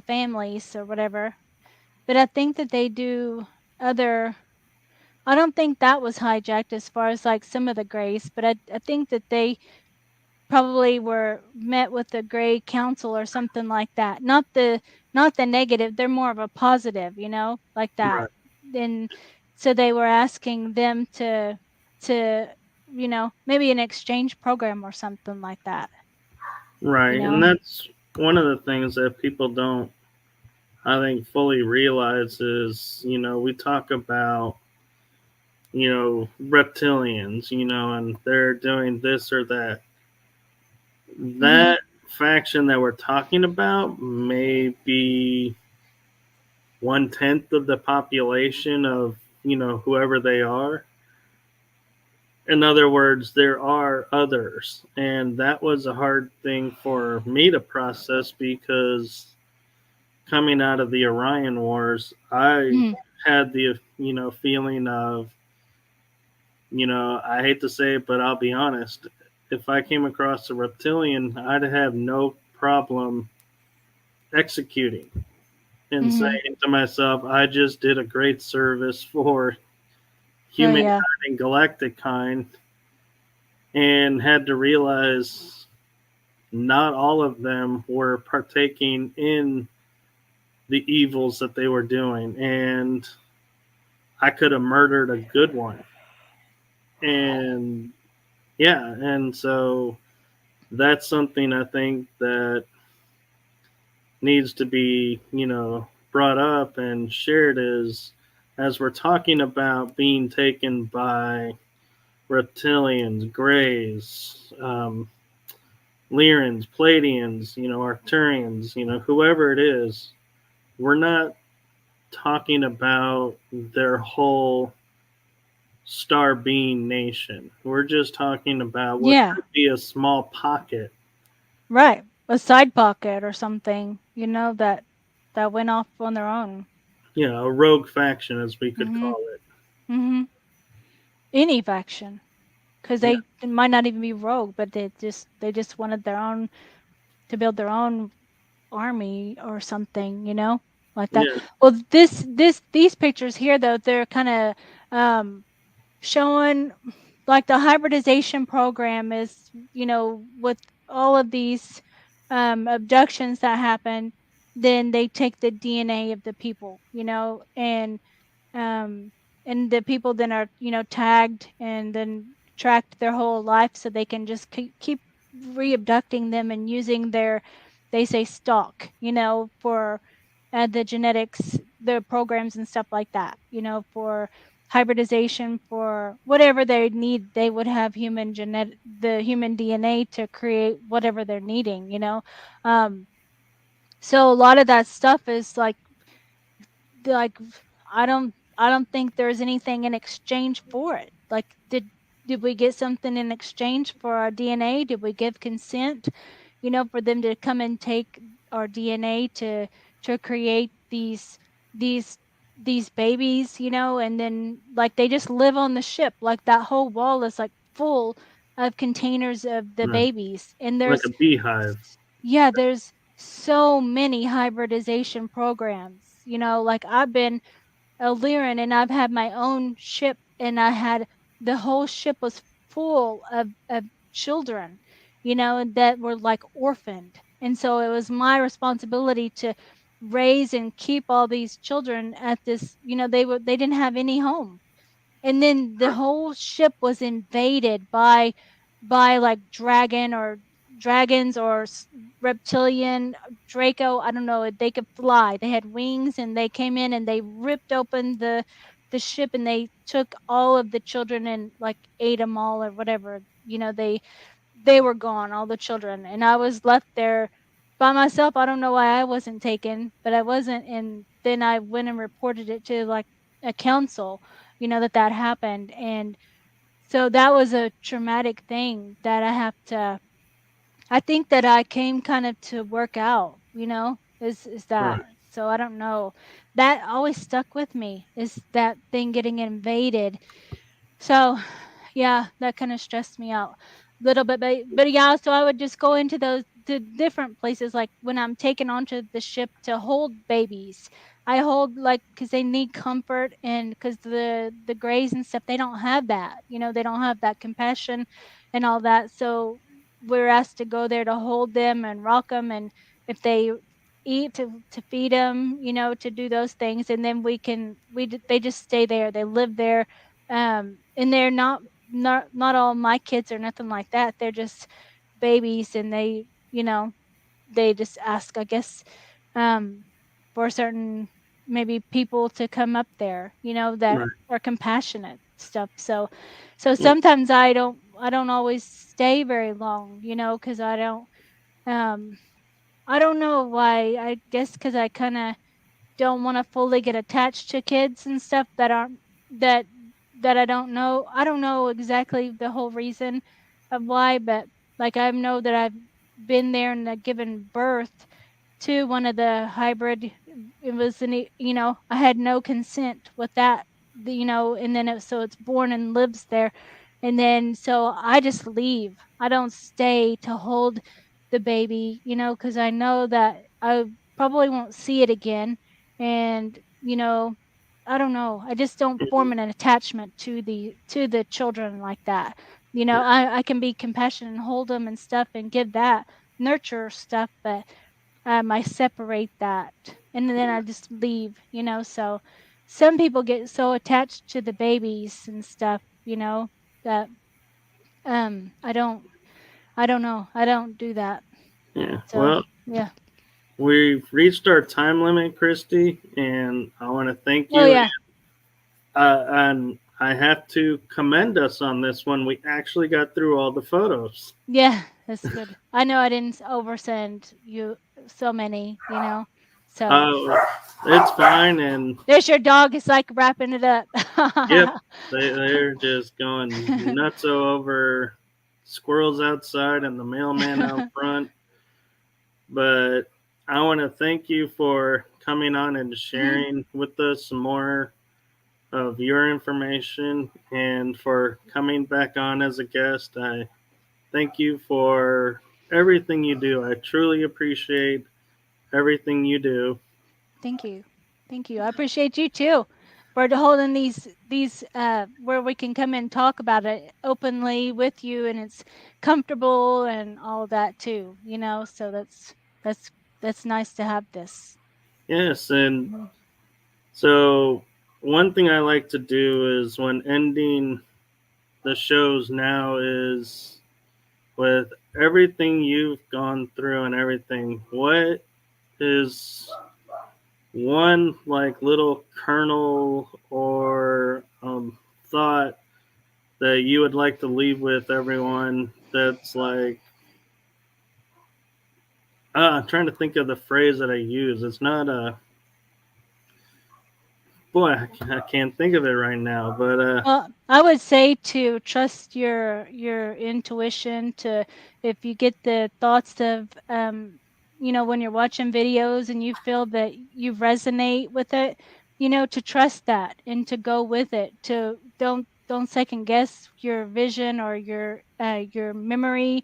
families or whatever. But I think that they do other, I don't think that was hijacked as far as like some of the Greys, but I think that they probably were met with the Grey Council or something like that. Not the negative, they're more of a positive, like Right. that. And so they were asking them to maybe an exchange program or something like that, you Right. And know. that's one of the things that people don't, I think, fully realize is, we talk about, reptilians, and they're doing this or that. Mhm. That faction that we're talking about may be 1/10 of the population of, whoever they are. In other words, there are others. And that was a hard thing for me to process because coming out of the Orion Wars, I Mhm. had the, feeling of, I hate to say it, but I'll be honest. if I came across a reptilian, I'd have no problem executing and Mm-hmm. saying to myself, I just did a great service for Oh humankind yeah. and galactic kind, and had to realize not all of them were partaking in the evils that they were doing. And I could have murdered a good one. And yeah, and so that's something I think that needs to be, brought up and shared is as we're talking about being taken by reptilians, greys, Lyrans, Pleiadians, Arcturians, whoever it is, we're not talking about their whole star being nation. We're just talking about what Yeah. could be a small pocket. Right. A side pocket or something, that went off on their own. A rogue faction, as we could Mm-hmm. call it. Mm-hmm. Any faction, because Yeah, they might not even be rogue, but they just wanted to build their own army or something, like that. yeah, Well, these pictures here though, they're kind of showing like the hybridization program is, with all of these abductions that happen, then they take the DNA of the people, um, and the people then are, tagged and then tracked their whole life so they can just keep re-abducting them and using their, they say, stock, for the genetics, the programs and stuff like that, for hybridization, for whatever they need. They would have the human DNA to create whatever they're needing, um, so a lot of that stuff is like I don't think there's anything in exchange for it. Like did we get something in exchange for our DNA? Did we give consent, for them to come and take our DNA to create these these babies, and then like they just live on the ship. Like that whole wall is like full of containers of the right. babies. And Like a beehive. there's so many hybridization programs. Like I've been a Lyran and I've had my own ship, and I had the whole ship was full of children, that were like orphaned. And so it was my responsibility to raise and keep all these children at this, they didn't have any home. And then the whole ship was invaded by like dragons or reptilian Draco. I don't know. They could fly. They had wings, and they came in and they ripped open the ship, and they took all of the children and like ate them all or whatever. They were gone, all the children, and I was left there by myself. I don't know why I wasn't taken, but I wasn't. And then I went and reported it to like a council, that happened. And so that was a traumatic thing that I think that I came kind of to work out, is Right. that. So I don't know. That always stuck with me, is that thing getting invaded. So yeah, that kind of stressed me out a little bit. But yeah, so I would just go into the different places, like when I'm taken onto the ship to hold babies. I hold like because they need comfort, and because the Greys and stuff, they don't have that. They don't have that compassion and all that. So we're asked to go there to hold them and rock them, and if they eat, to feed them, to do those things, and then they just stay there. They live there, and they're not all my kids or nothing like that. They're just babies, and they just ask, I guess, um, for certain maybe people to come up there, that Right. are compassionate stuff. So sometimes I don't always stay very long, because um I don't know why. I guess because I kind of don't want to fully get attached to kids and stuff that that I don't know. I don't know exactly the whole reason of why, but like I know that I've been there and given birth to one of the hybrid. It was I had no consent with that, and then so it's born and lives there. And then so I just leave. I don't stay to hold the baby, you know, because I know that I probably won't see it again. And, you know, I don't know. I just don't form an attachment to the children like that. You know, I can be compassionate and hold them and stuff and give that nurture stuff, but I separate that and then I just leave, you know. So some people get so attached to the babies and stuff, you know, that I don't know. I don't do that. Yeah. So Well, yeah. we've reached our time limit, Christy, and I want to thank Oh you. yeah. And I have to commend us on this one. We actually got through all the photos. Yeah, that's good. I know I didn't oversend you so many, you know. So It's fine, and there's your dog is like wrapping it up. yep, they're just going nuts over squirrels outside and the mailman out front. But I want to thank you for coming on and sharing with us some more of your information and for coming back on as a guest. I thank you for everything you do. I truly appreciate everything you do. Thank you. Thank you. I appreciate you too for holding these where we can come and talk about it openly with you and it's comfortable and all that too, you know. So that's that's nice to have this. Yes, and Mm-hmm. so one thing I like to do is when ending the shows now is with everything you've gone through and everything, what is one like little kernel or thought that you would like to leave with everyone that's like I'm trying to think of the phrase that I use. It's not a boy, I can't think of it right now, but Well, I would say to trust your intuition. To if you get the thoughts of you know, when you're watching videos and you feel that you resonate with it, you know, to trust that and to go with it. To don't second guess your vision or your memory,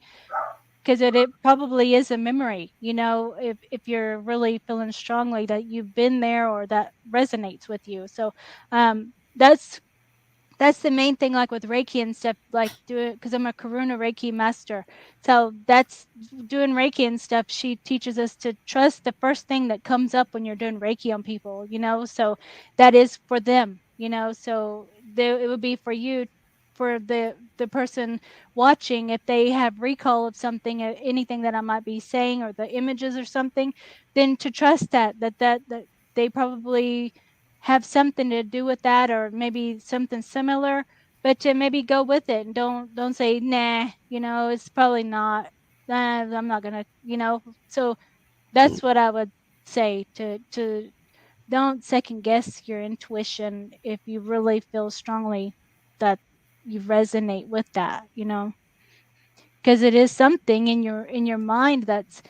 because it probably is a memory, you know, if you're really feeling strongly that you've been there or that resonates with you. So that's the main thing, like with Reiki and stuff, like do it because I'm a Karuna Reiki master. So that's doing Reiki and stuff. She teaches us to trust the first thing that comes up when you're doing Reiki on people, you know. So that is for them, you know. So there, it would be for you, for the person watching, if they have recall of something, anything that I might be saying, or the images or something, then to trust that they probably have something to do with that or maybe something similar, but to maybe go with it and don't say nah, you know, it's probably not, I'm not gonna, you know. So that's what I would say, to don't second guess your intuition if you really feel strongly that you resonate with that, you know, because it is something in your mind that's,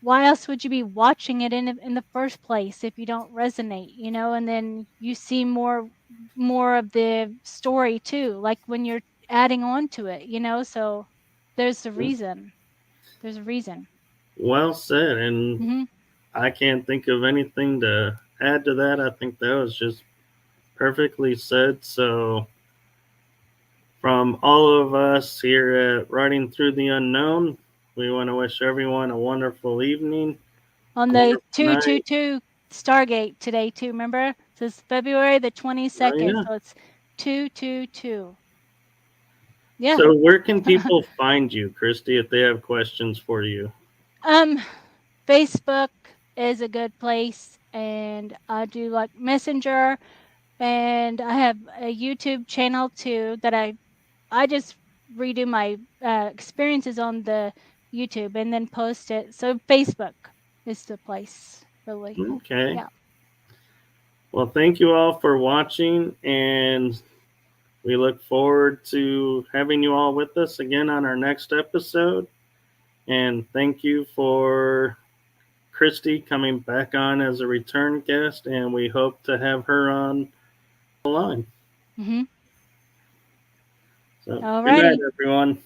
why else would you be watching it in the first place if you don't resonate, you know? And then you see more of the story too, like when you're adding on to it, you know? So there's a reason. There's a reason. well said. And Mhm. I can't think of anything to add to that. I think that was just perfectly said. So, from all of us here at Riding Through the Unknown, we want to wish everyone a wonderful evening, On a the wonderful night. 222 Stargate today too, remember? It says February the Oh, 22nd, yeah. so it's 222. Yeah. So, where can people find you, Christy, if they have questions for you? Um, Facebook is a good place, and I do like Messenger, and I have a YouTube channel too that I just redo my experiences on the YouTube and then post it. So Facebook is the place, really. Okay. Yeah. Well, thank you all for watching, and we look forward to having you all with us again on our next episode. And thank you for Christy coming back on as a return guest, and we hope to have her on the line. Mm-hmm. So, good night, Alrighty. everyone.